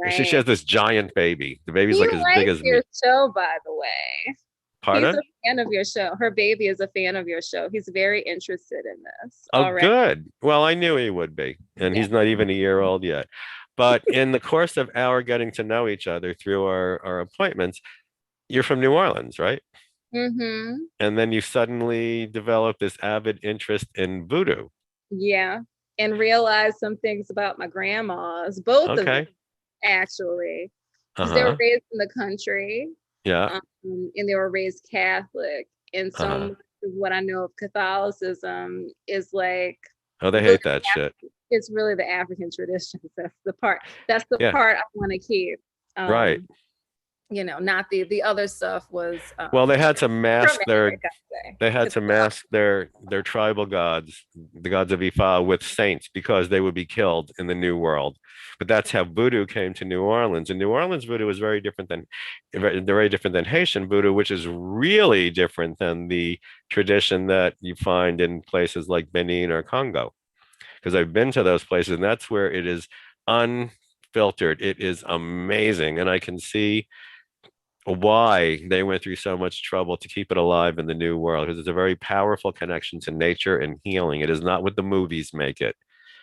She Right. has this giant baby. The baby's He like as big likes as your me. show, by the way. He's a Pardon? fan of your show. Her baby is a fan of your show. He's very interested in this Oh, already. good. Well, I knew he would be, and Yeah. he's not even a year old yet. But in the course of our getting to know each other through our appointments, you're from New Orleans, right? Mm-hmm. And then you suddenly develop this avid interest in voodoo. Yeah. And realize some things about my grandmas, both of them Okay. actually, because they were Uh-huh. raised in the country, Yeah. um, and they were raised Catholic. And so Uh-huh. much of what I know of Catholicism is like Oh, they really hate that shit. it's really the African traditions. That's the part Yeah, I want to keep. right. Um, not the other stuff was Well, they had to mask dramatic, I'd say. their tribal gods, the gods of Ifa, with saints because they would be killed in the New World. But that's how voodoo came to New Orleans. And New Orleans voodoo is very different than Haitian voodoo, which is really different than the tradition that you find in places like Benin or Congo. Because I've been to those places, and that's where it is unfiltered. It is amazing, and I can see why they went through so much trouble to keep it alive in the new world because it's a very powerful connection to nature and healing. It is not what the movies make it.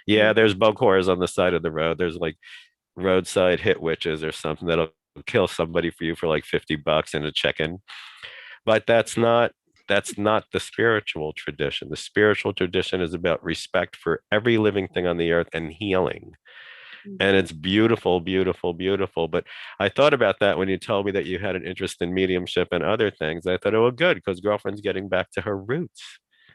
Yeah, Mm. there's bokors on the side of the road. There's like roadside hit witches or something that'll kill somebody for you for like $50 in a chicken. But that's not the spiritual tradition. The spiritual tradition is about respect for every living thing on the earth and healing. And Mhm. it's beautiful, beautiful, beautiful. But I thought about that when you told me that you had an interest in mediumship and other things. I thought, oh, well, good, because girlfriend's getting back to her roots.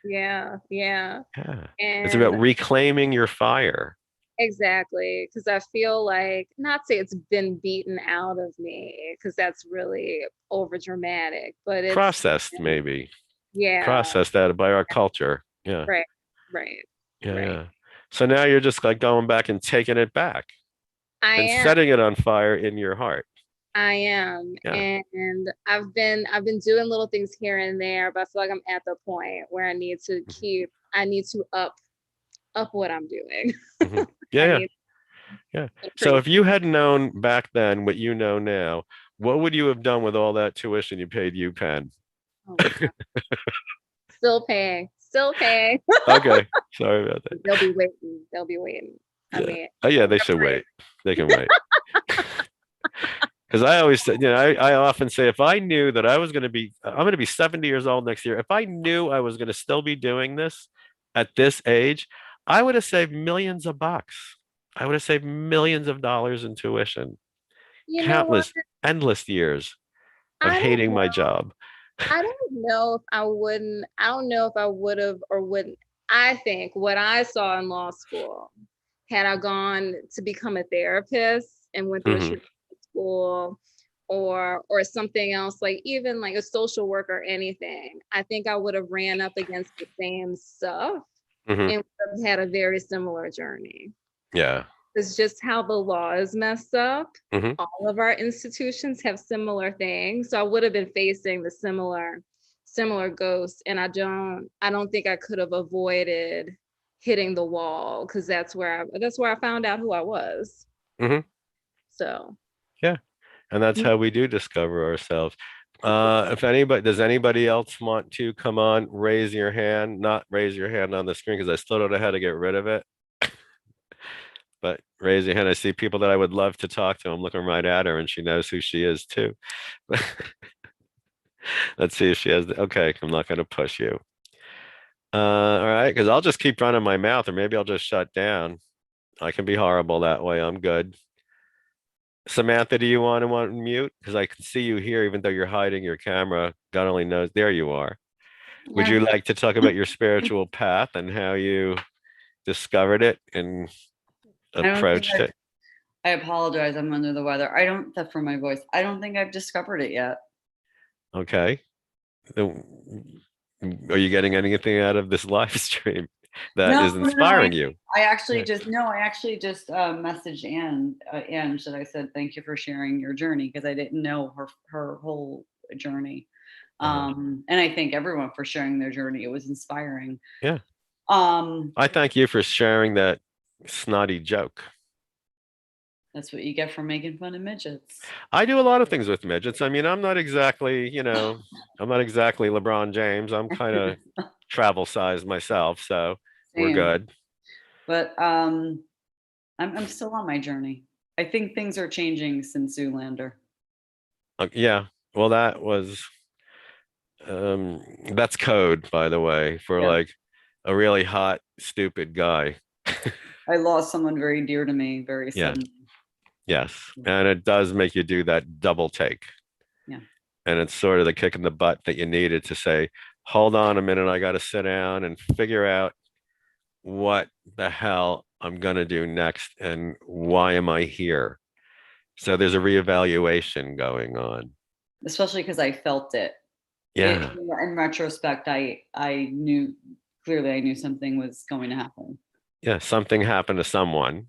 Yeah, yeah. Yeah. It's about And reclaiming your fire, exactly, because I feel like, not say it's been beaten out of me, because that's really over dramatic, but it's, processed maybe, yeah, processed out by our culture. Yeah. right, right, Yeah. right. Yeah. So now you're just like going back and taking it back I and am. setting it on fire in your heart. I am. Yeah. And I've been doing little things here and there, but I feel like I'm at the point where I need to up what I'm doing. Mhm. Yeah. I Yeah. need Yeah. to So increase. if you had known back then what you know now, what would you have done with all that tuition you paid UPenn? Oh my God. Still paying. Still paying. Okay. Sorry about that. They'll be waiting. They'll be waiting. I Yeah. mean, Oh, yeah, they we're should praying. wait. They can wait. Because I always say, I often say, if I knew that I'm going to be 70 years old next year, if I knew I was going to still be doing this at this age, I would have saved millions of bucks. I would have saved millions of dollars in tuition, You know what? countless, endless years of I don't hating my know. job. I don't know if I wouldn't. I don't know if I would have or wouldn't. I think what I saw in law school, had I gone to become a therapist and went through a Hmm. traditional school or something else, like even like a social work or anything, I think I would have ran up against the same stuff Hmm. and would have had a very similar journey. Yeah. It's just how the law is messed up. Hmm. All of our institutions have similar things. So I would have been facing the similar ghosts. And I don't think I could have avoided hitting the wall because that's where I found out who I was. Hmm. So Yeah. And that's how we do discover ourselves. If anybody, does anybody else want to come on, raise your hand, not raise your hand on the screen because I still don't know how to get rid of it. But raise your hand. I see people that I would love to talk to. I'm looking right at her and she knows who she is too. Let's see if she has, okay, I'm not going to push you. All right, because I'll just keep running my mouth or maybe I'll just shut down. I can be horrible that way. I'm good. Samantha, do you want to mute? Because I can see you here, even though you're hiding your camera. God only knows. There you are. Would Yeah, you like to talk about your spiritual path and how you discovered it and I don't think approached it? I apologize. I'm under the weather. I don't, that for my voice. I don't think I've discovered it yet. Okay. Then are you getting anything out of this live stream that No, is no, no. inspiring you? I actually Yeah. just, no, I actually just messaged Anne, that I said, thank you for sharing your journey because I didn't know her whole journey. Uh-huh. And I thank everyone for sharing their journey. It was inspiring. Yeah. Um, I thank you for sharing that snotty joke. that's what you get for making fun of midgets. I do a lot of things with midgets. I mean, I'm not exactly, I'm not exactly LeBron James. I'm kind of travel size myself, so we're Same. good. But I'm still on my journey. I think things are changing since Zoolander. Yeah. Well, that's code, by the way, for Yeah. like a really hot, stupid guy. I lost someone very dear to me very Yeah. suddenly. Yes. And it does make you do that double take. Yeah. And it's sort of the kick in the butt that you needed to say, hold on a minute, I got to sit down and figure out what the hell I'm going to do next and why am I here? So there's a reevaluation going on. especially because I felt it. Yeah. In retrospect, I knew clearly I knew something was going to happen. Yeah. Something happened to someone,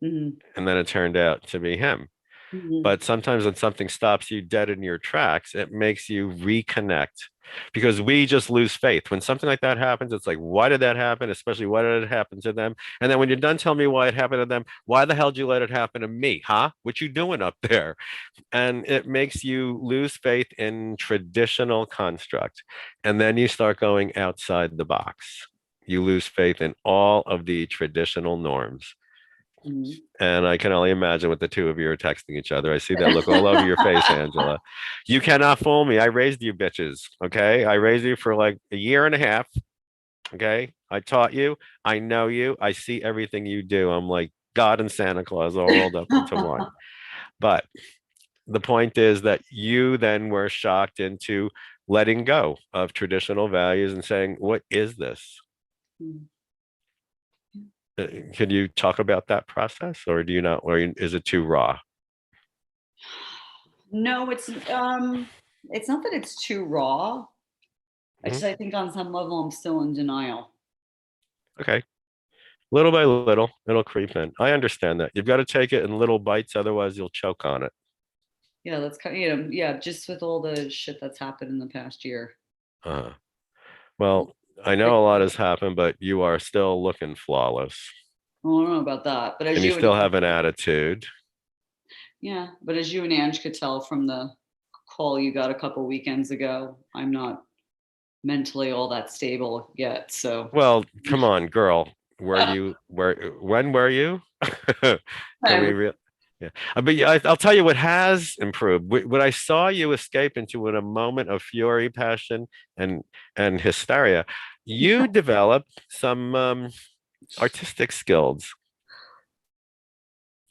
Hmm. and then it turned out to be him. Hmm. But sometimes when something stops you dead in your tracks, it makes you reconnect because we just lose faith. When something like that happens, it's like, why did that happen? Especially why did it happen to them? And then when you're done telling me why it happened to them, why the hell did you let it happen to me? Huh? What you doing up there? And it makes you lose faith in traditional construct. And then you start going outside the box. You lose faith in all of the traditional norms. Hmm. And I can only imagine what the two of you are texting each other. I see that look all over your face, Angela. You cannot fool me. I raised you bitches. Okay. I raised you for like a year and a half. Okay. I taught you. I know you. I see everything you do. I'm like God and Santa Claus all rolled up into one. But the point is that you then were shocked into letting go of traditional values and saying, what is this? Can you talk about that process or do you not, or is it too raw? No, it's not that it's too raw. Mhm. I think on some level I'm still in denial. Okay. Little by little, it'll creep in. I understand that. You've got to take it in little bites, otherwise you'll choke on it. Yeah, that's kind of, yeah, just with all the shit that's happened in the past year. Uh, well, I But know a lot has happened, but you are still looking flawless. I don't know about that. But And you still have an attitude. yeah, but as you and Ange could tell from the call you got a couple weekends ago, I'm not mentally all that stable yet. So Well, come on, girl. When were you? Can we I, real? Yeah. But yeah, I'll tell you what has improved. When I saw you escape into in a moment of fury, passion, and hysteria, you developed some artistic skills.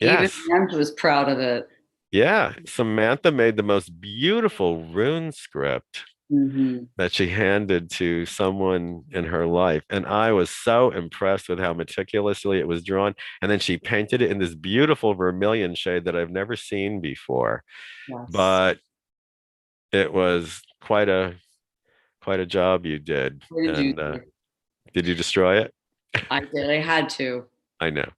even Yes. Ange was proud of it. Yeah. Samantha made the most beautiful rune script Hmm. that she handed to someone in her life. And I was so impressed with how meticulously it was drawn. And then she painted it in this beautiful vermilion shade that I've never seen before. Yes. But it was quite a job you did. What did you And do? did you destroy it? I did. I had to. I know.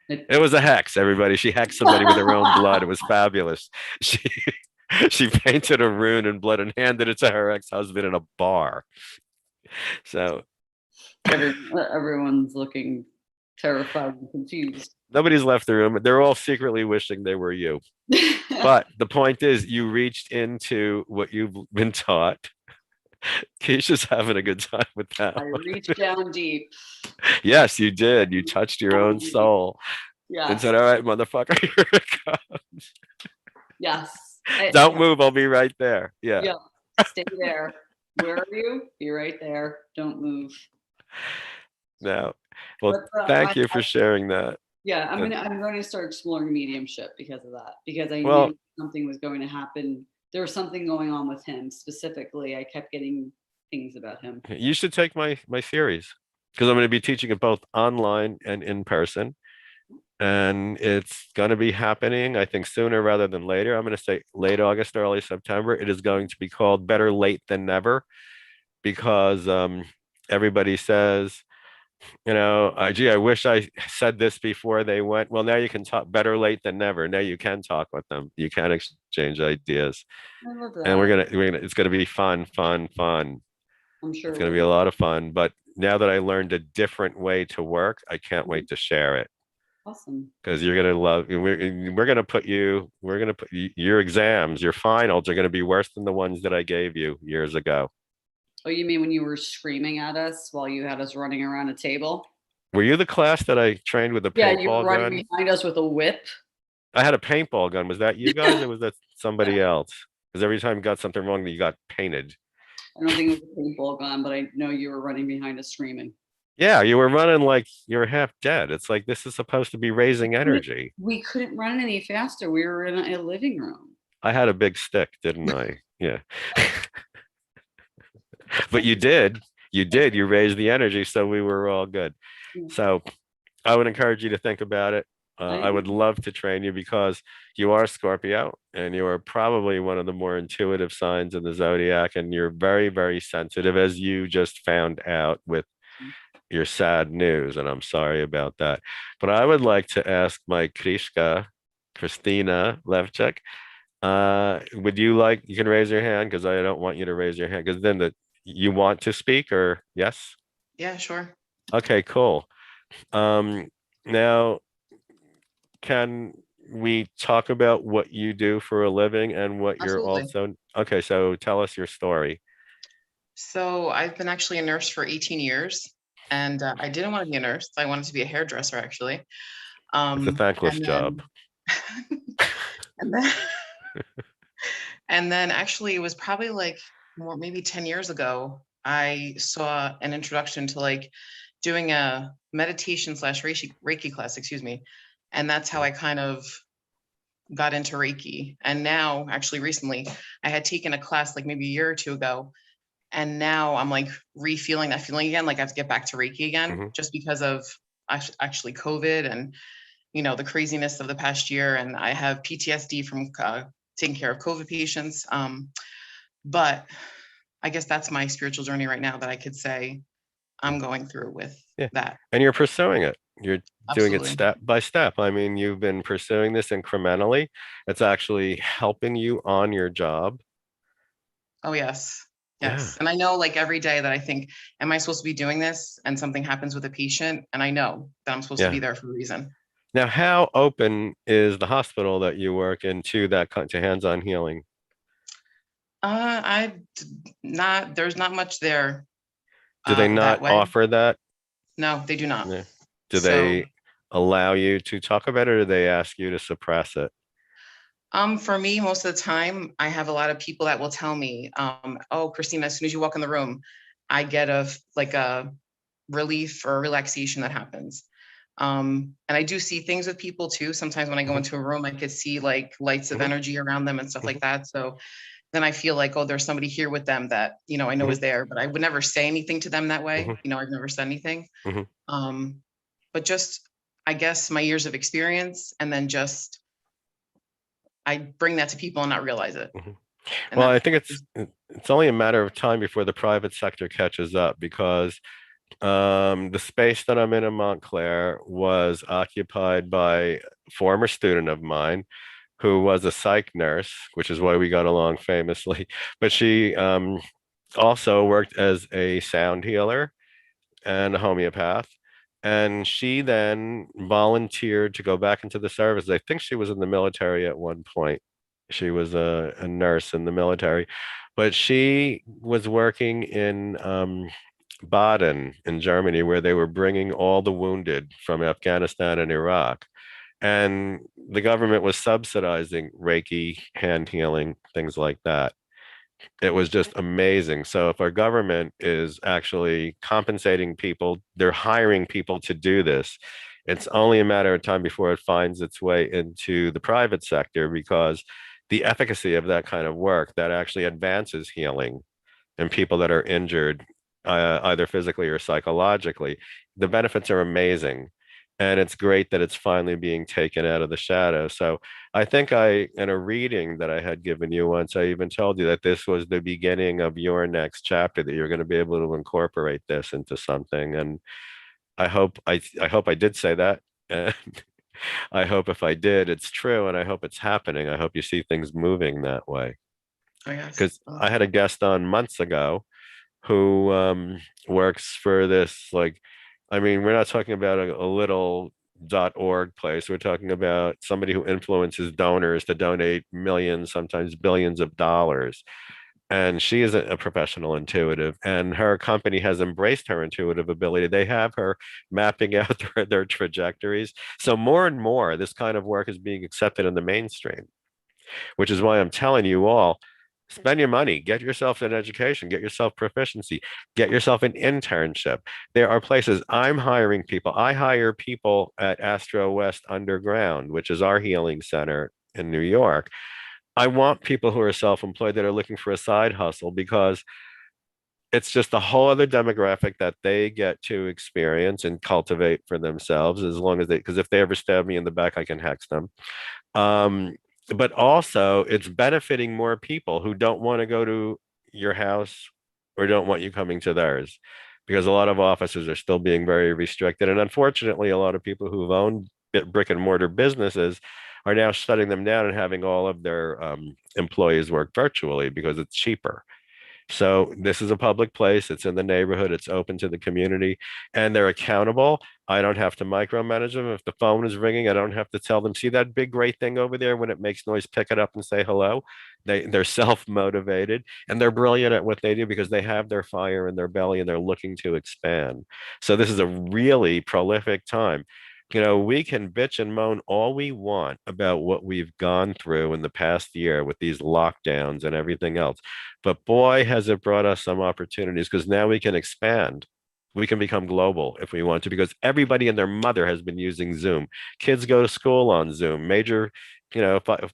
It, It was a hex, everybody. She hexed somebody with her own blood. It was fabulous. She she painted a rune in blood and handed it to her ex-husband in a bar. So everyone's looking terrified and confused. nobody's left the room. They're all secretly wishing they were you. But the point is, you reached into what you've been taught. Keisha's having a good time with that I one. reached down deep. Yes, you did. You touched your own soul and Yes. said, all right, motherfucker, here it comes. Yes. Don't move. I'll be right there. Yeah. Yeah. Stay there. Where are you? Be right there. Don't move. No. Well, But thank you for sharing that. yeah, And I'm going to start exploring mediumship because of that. Because I well, knew something was going to happen. There was something going on with him specifically. I kept getting things about him. you should take my series because I'm going to be teaching it both online and in person. And it's going to be happening, I think, sooner rather than later. I'm going to say late August, early September. It is going to be called Better Late Than Never because everybody says, gee, I wish I said this before they went. Well, now you can talk better late than never. Now you can talk with them. You can exchange ideas. I love And that. it's gonna be fun, fun, fun. I'm sure It's it gonna will be a lot of fun. But now that I learned a different way to work, I can't be wait to share it awesome. because you're gonna love. We're gonna put you. We're gonna put your exams, your finals are gonna be worse than the ones that I gave you years ago. Oh, you mean when you were screaming at us while you had us running around a table? Were you the class that I trained with a Yeah, you were paintball running gun? behind us with a whip. I had a paintball gun. Was that you guys or was that somebody else? Because every time you got something wrong, you got painted. I don't think it was a paintball gun, but I know you were running behind us screaming. Yeah, you were running like you're half dead. It's like this is supposed to be raising energy. We couldn't run any faster. We were in a living room. I had a big stick, didn't I? Yeah. But you did. You did. You raised the energy, so we were all good. Yeah. So I would encourage you to think about it. I would love to train you because you are Scorpio and you are probably one of the more intuitive signs in the zodiac, and you're very, very sensitive, as you just found out with your sad news. And I'm sorry about that. But I would like to ask my Krishka, Christina Levchuk, would you like, you can raise your hand because I don't want you to raise your hand because then you want to speak, or yes? Yeah, sure. Okay, cool. Um, Now, can we talk about what you do for a living and what you're Absolutely. also, okay, so tell us your story. So I've been actually a nurse for 18 years, and I didn't want to be a nurse. I wanted to be a hairdresser, actually. It's a thankless And job. then, and then, and then actually it was probably like maybe 10 years ago, I saw an introduction to like doing a meditation slash Reiki class, excuse me. And that's how I kind of got into Reiki. And now, actually, recently, I had taken a class like maybe a year or two ago. And now I'm like re-feeling that feeling again. Like I have to get back to Reiki again, Mhm. just because of actually COVID and, the craziness of the past year. And I have PTSD from taking care of COVID patients. But I guess that's my spiritual journey right now that I could say I'm going through with Yeah. that. And you're pursuing it. You're doing it Absolutely. step by step. I mean, you've been pursuing this incrementally. It's actually helping you on your job. Oh, yes. Yeah. Yes. And I know like every day that I think, am I supposed to be doing this? And something happens with a patient. And I know that I'm supposed to Yeah. be there for a reason. Now, how open is the hospital that you work in to that to hands-on healing? There's not much there Do they that not way. offer that? No, they do not. Yeah. Do So, they allow you to talk about it, or do they ask you to suppress it? for me, most of the time, I have a lot of people that will tell me, oh, Christina, as soon as you walk in the room, I get a relief or relaxation that happens. And I do see things with people too. Sometimes when I go Mhm. into a room, I could see like lights of Mhm. energy around them and stuff Mhm. like that. So then I feel like, oh, there's somebody here with them that, I know Mhm. is there, but I would never say anything to them that way. Mhm. I've never said anything. Mhm. But just, I guess my years of experience, and then just, I bring that to people and not realize it. Mhm. And Well, I that's, think it's only a matter of time before the private sector catches up because the space that I'm in Montclair was occupied by a former student of mine who was a psych nurse, which is why we got along famously. But she also worked as a sound healer and a homeopath. And she then volunteered to go back into the service. I think she was in the military at one point. She was a nurse in the military, but she was working in Baden in Germany, where they were bringing all the wounded from Afghanistan and Iraq. And the government was subsidizing Reiki, hand healing, things like that. It was just amazing. So if our government is actually compensating people, they're hiring people to do this. It's only a matter of time before it finds its way into the private sector because the efficacy of that kind of work that actually advances healing in people that are injured, either physically or psychologically, the benefits are amazing. And it's great that it's finally being taken out of the shadow. So I think in a reading that I had given you once, I even told you that this was the beginning of your next chapter, that you're going to be able to incorporate this into something. And I hope I did say that. And I hope if I did, it's true. And I hope it's happening. I hope you see things moving that way. oh, yes. Because I had a guest on months ago who works for this, like, I mean, we're not talking about a little .org place. We're talking about somebody who influences donors to donate millions, sometimes billions of dollars. And she is a professional intuitive, and her company has embraced her intuitive ability. They have her mapping out their trajectories. So more and more, this kind of work is being accepted in the mainstream, which is why I'm telling you all, spend your money, get yourself an education, get yourself proficiency, get yourself an internship. There are places I'm hiring people. I hire people at Astro West Underground, which is our healing center in New York. I want people who are self-employed that are looking for a side hustle because it's just a whole other demographic that they get to experience and cultivate for themselves as long as they, because if they ever stab me in the back, I can hex them. Um, but also it's benefiting more people who don't want to go to your house or don't want you coming to theirs because a lot of offices are still being very restricted. And unfortunately, a lot of people who've owned brick and mortar businesses are now shutting them down and having all of their employees work virtually because it's cheaper. So this is a public place. It's in the neighborhood. It's open to the community, and they're accountable. I don't have to micromanage them. If the phone is ringing, I don't have to tell them, see that big gray thing over there when it makes noise, pick it up and say hello. They're self-motivated and they're brilliant at what they do because they have their fire in their belly and they're looking to expand. So this is a really prolific time. We can bitch and moan all we want about what we've gone through in the past year with these lockdowns and everything else. But boy, has it brought us some opportunities because now we can expand. We can become global if we want to, because everybody and their mother has been using Zoom. Kids go to school on Zoom. Major,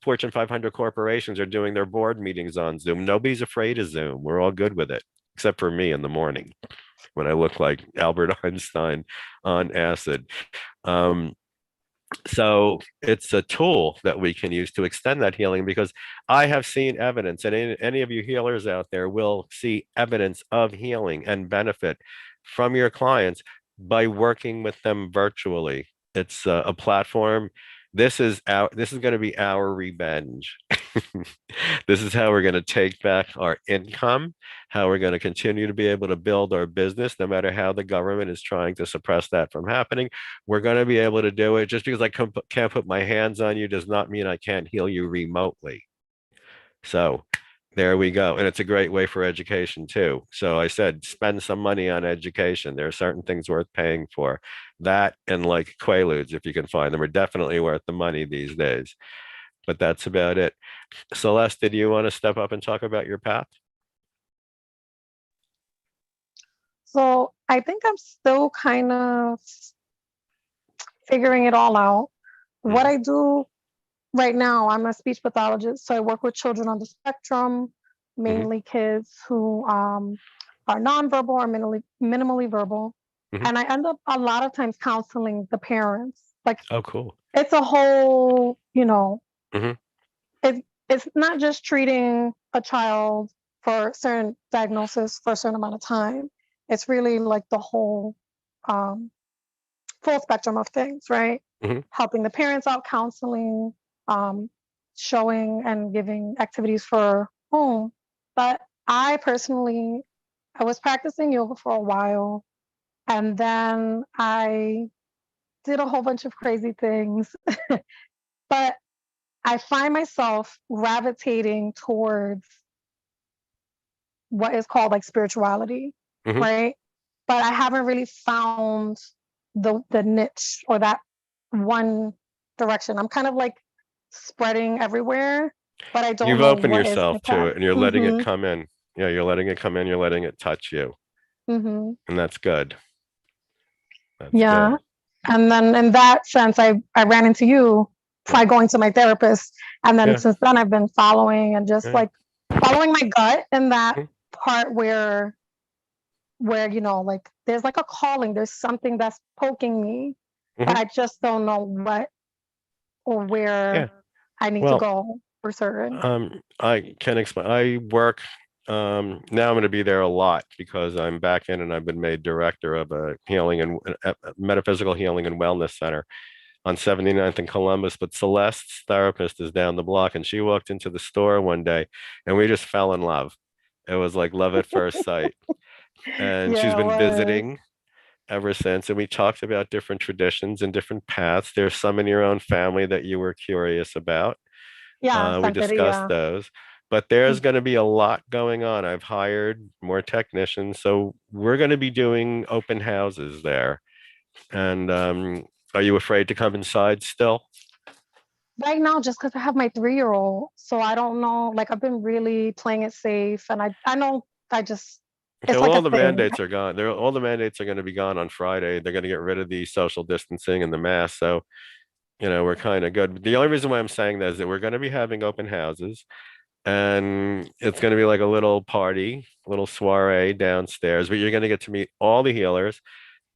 Fortune 500 corporations are doing their board meetings on Zoom. Nobody's afraid of Zoom. We're all good with it, except for me in the morning when I look like Albert Einstein on acid. Um, so it's a tool that we can use to extend that healing because I have seen evidence, and any of you healers out there will see evidence of healing and benefit from your clients by working with them virtually. It's a platform. This is going to be our revenge. This is how we're going to take back our income, how we're going to continue to be able to build our business, no matter how the government is trying to suppress that from happening. We're going to be able to do it. Just because I can't put my hands on you does not mean I can't heal you remotely. So there we go. And it's a great way for education too. So I said, spend some money on education. There are certain things worth paying for. That and like Quaaludes, if you can find them, are definitely worth the money these days. But that's about it. Celeste, did you want to step up and talk about your path? So I think I'm still kind of figuring it all out. What I do right now, I'm a speech pathologist, so I work with children on the spectrum, mainly kids who are nonverbal or minimally verbal. Mhm. And I end up a lot of times counseling the parents. Like Oh, cool. it's a whole, Mhm. it's not just treating a child for certain diagnosis for a certain amount of time. It's really like the whole full spectrum of things, right? Mhm. Helping the parents out, counseling, showing and giving activities for home. But I was practicing yoga for a while, and then I did a whole bunch of crazy things. But I find myself gravitating towards what is called like spirituality, Mhm. right? But I haven't really found the niche or that one direction. I'm kind of like spreading everywhere, but I don't You've know opened what is my yourself to path. it and you're letting it Mm-hmm. come in. Yeah, you're letting it come in, you're letting it touch you. Mm-hmm. And that's good. That's Yeah. good. And then in that sense, I ran into you Yeah. by going to my therapist. And then Yeah. since then I've been following and just Yeah. like following my gut in that Mhm. part where like there's like a calling, there's something that's poking me, but Mhm. I just don't know what or Yeah. where I need to Well, go for certain. I can explain. I work now I'm going to be there a lot because I'm back in and I've been made director of a healing and metaphysical healing and wellness center on 79th and Columbus. But Celeste's therapist is down the block and she walked into the store one day and we just fell in love. It was like love at first sight. And she's Yeah, it been was. visiting ever since. And we talked about different traditions and different paths. There's some in your own family that you were curious about. Yeah, We discussed Santeria. those, but there's going to be a lot going on. I've hired more technicians, so we're going to be doing open houses there. And are you afraid to come inside still? Right now, just because I have my 3-year-old, so I don't know. Like I've been really playing it safe, and I know I just Okay, it's well, like a all the thing. mandates are gone. All the mandates are going to be gone on Friday. They're going to get rid of the social distancing and the mask. So, we're kind of good. The only reason why I'm saying that is that we're going to be having open houses. And it's going to be like a little party, little soiree downstairs, but you're going to get to meet all the healers,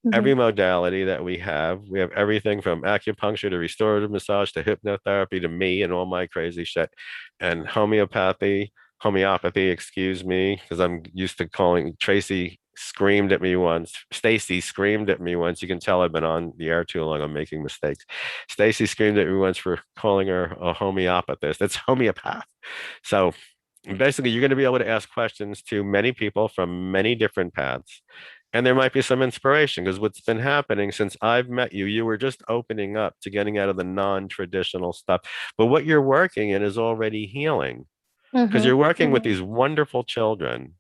Mhm. every modality that we have. We have everything from acupuncture to restorative massage to hypnotherapy to me and all my crazy shit, and homeopathy, excuse me, because I'm used to calling Tracy screamed at me once. Stacy screamed at me once. You can tell I've been on the air too long. I'm making mistakes. Stacy screamed at me once for calling her a homeopathist. That's homeopath. So basically, you're going to be able to ask questions to many people from many different paths. And there might be some inspiration because what's been happening since I've met you, you were just opening up to getting out of the non-traditional stuff. But what you're working in is already healing because Mhm. you're working with Mhm. these wonderful children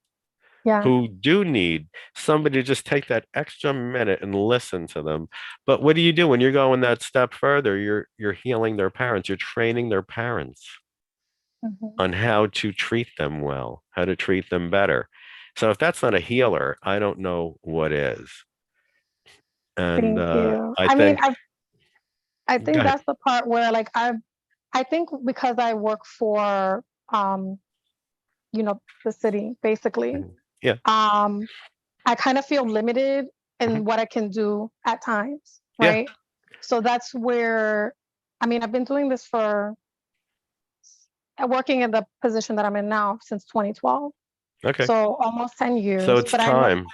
Yeah. who do need somebody to just take that extra minute and listen to them. But what do you do when you're going that step further? You're healing their parents, you're training their parents Mhm. on how to treat them well, how to treat them better. So if that's not a healer, I don't know what is. And Thank you. I I mean, think, I go think ahead. that's the part where like I think because I work for um, the city basically, Mhm. Yeah, um, I kind of feel limited mhm. in what I can do at times, Yeah, right? So that's where I mean, I've been doing this for working in the position that I'm in now since 2012. okay. So almost 10 So years, it's but I know time.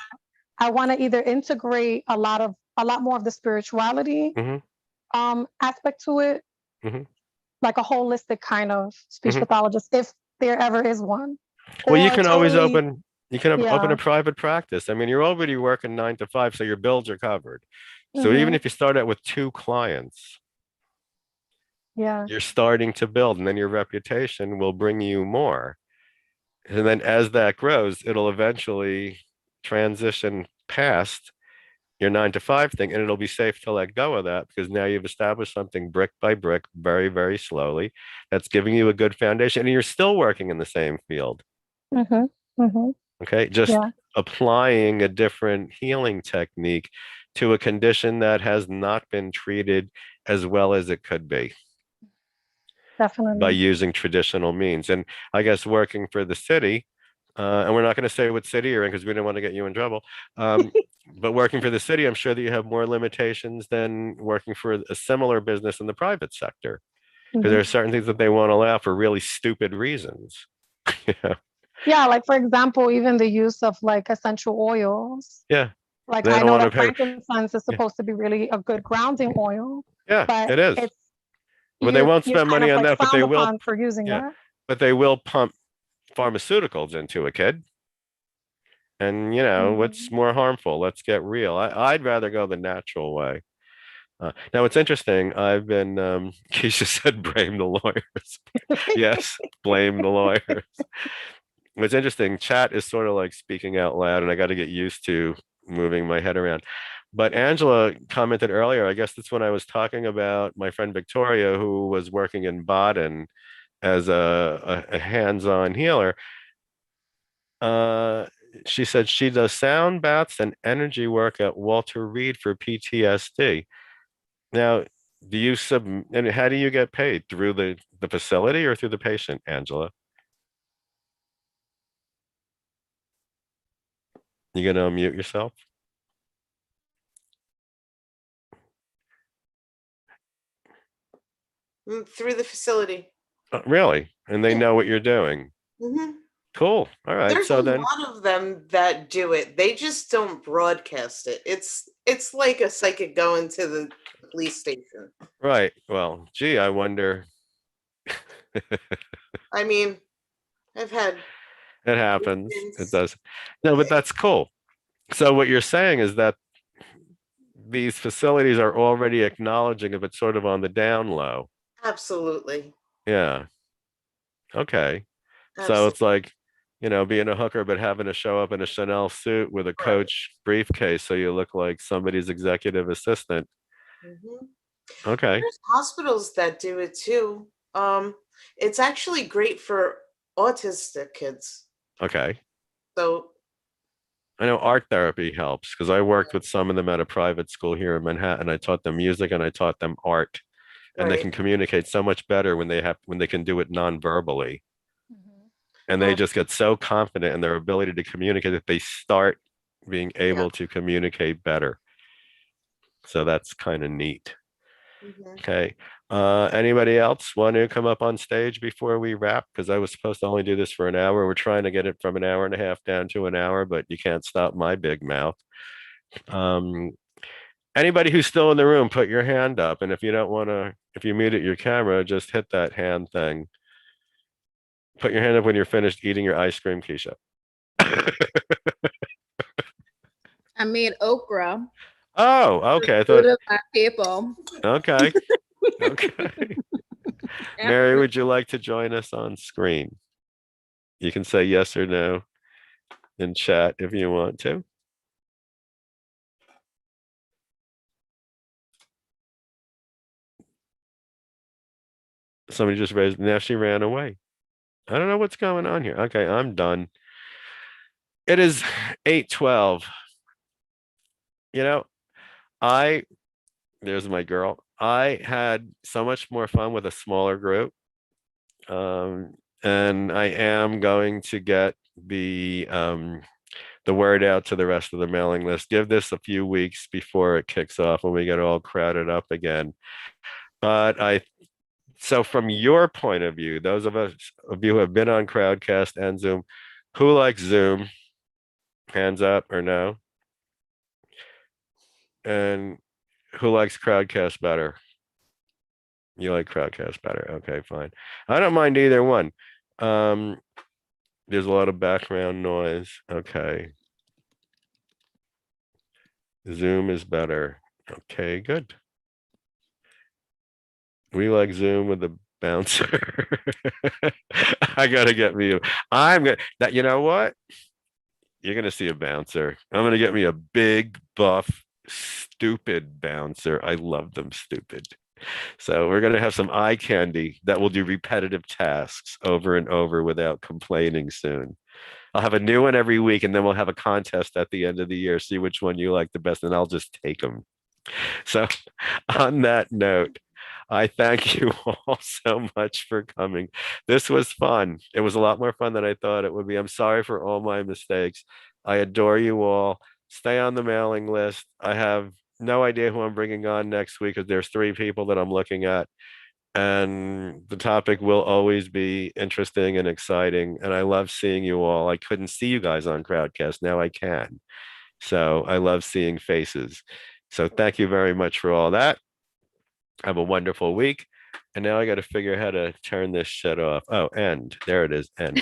I want to either integrate a lot more of the spirituality Hmm. aspect to it, Hmm. like a holistic kind of speech Hmm. pathologist, if there ever is one, Well, or totally, you can open yeah. a private practice. I mean, you're already working 9 to 5, so your bills are covered. So even Hmm. if you start out with 2 clients, Yeah, you're starting to build, and then your reputation will bring you more. And then as that grows, it'll eventually transition past your 9 to 5 thing, and it'll be safe to let go of that because now you've established something brick by brick, very, very slowly. That's giving you a good foundation, and you're still working in the same field. hmm, hmm, Okay. Just yeah, applying a different healing technique to a condition that has not been treated as well as it could be by definitely. using traditional means. And I guess working for the city, and we're not going to say what city you're in because we don't want to get you in trouble. Um, but working for the city, I'm sure that you have more limitations than working for a similar business in the private sector because Hmm. there are certain things that they won't allow for really stupid reasons. Yeah. Yeah, like for example, even the use of like essential oils. Yeah. Like They I don't know want to that pay. frankincense is Yeah. supposed to be really a good grounding oil, Yeah, but it is. it's But they won't you're spend kind money of on like that, but they frowned will, upon for using yeah, that. but they will pump pharmaceuticals into a kid. And, what's Hmm. more harmful? Let's get real. I'd rather go the natural way. Now, it's interesting. I've been, Keisha said, blame the lawyers. Yes, blame the lawyers. What's interesting, chat is sort of like speaking out loud, and I got to get used to moving my head around. But Angela commented earlier, I guess that's when I was talking about my friend Victoria, who was working in Baden as a hands-on healer. Uh, she said she does sound baths and energy work at Walter Reed for PTSD. Now, do you sub and how do you get paid? Through the facility or through the patient, Angela? You gonna unmute yourself? Through the facility. Really? And they Yeah. know what you're doing. Hmm. Cool. All right. There's a So then, lot of them that do it. They just don't broadcast it. It's like a psychic going to the police station. right. Well, gee, I wonder. I mean, I've had It happens. It incidents. does. No, but that's cool. So what you're saying is that these facilities are already acknowledging if it's sort of on the down low. Absolutely. Yeah. Okay. So Absolutely. it's like, being a hooker, but having to show up in a Chanel suit with a Right. Coach briefcase so you look like somebody's executive assistant. Hmm. Okay. There's hospitals that do it too. It's actually great for autistic kids. Okay. So, I know art therapy helps because I worked with some of them at a private school here in Manhattan. I taught them music and I taught them art, and they right. can communicate so much better when they can do it non-verbally. and they just get so confident in their ability to communicate that they start being able to communicate better. So that's kind of neat. Mhm. Okay. Anybody else want to come up on stage before we wrap? Because I was supposed to only do this for an hour. We're trying to get it from an hour and a half down to an hour, but you can't stop my big mouth. Um, Anybody who's still in the room, put your hand up. And if you don't want to, if you muted your camera, just hit that hand thing. Put your hand up when you're finished eating your ice cream, Keisha. I made okra. Oh, okay. I Food thought, of my people. okay. Okay. Mary, would you like to join us on screen? You can say yes or no in chat if you want to. Somebody just raised, now she ran away. I don't know what's going on here. Okay, I'm done. It is 8:12. You know, I, there's my girl. I had so much more fun with a smaller group. And I am going to get the word out to the rest of the mailing list. Give this a few weeks before it kicks off when we get all crowded up again. But so from your point of view, those of you who have been on Crowdcast and Zoom, who likes Zoom? Hands up or no? And who likes Crowdcast better? You like Crowdcast better. Okay, fine. I don't mind either one. Um, there's a lot of background noise. Okay. Zoom is better. Okay, good. We like Zoom with the bouncer. I gotta get me. I'm gonna that. You know what? You're gonna see a bouncer. I'm gonna get me a big, buff, stupid bouncer. I love them stupid. So we're gonna have some eye candy that will do repetitive tasks over and over without complaining soon. I'll have a new one every week, and then we'll have a contest at the end of the year. See which one you like the best, and I'll just take them. So, on that note, I thank you all so much for coming. This was fun. It was a lot more fun than I thought it would be. I'm sorry for all my mistakes. I adore you all. Stay on the mailing list. I have no idea who I'm bringing on next week because there's 3 people that I'm looking at. And the topic will always be interesting and exciting. And I love seeing you all. I couldn't see you guys on Crowdcast. Now I can. So I love seeing faces. So thank you very much for all that. Have a wonderful week. And now I got to figure out how to turn this shit off. Oh, end. There it is. End.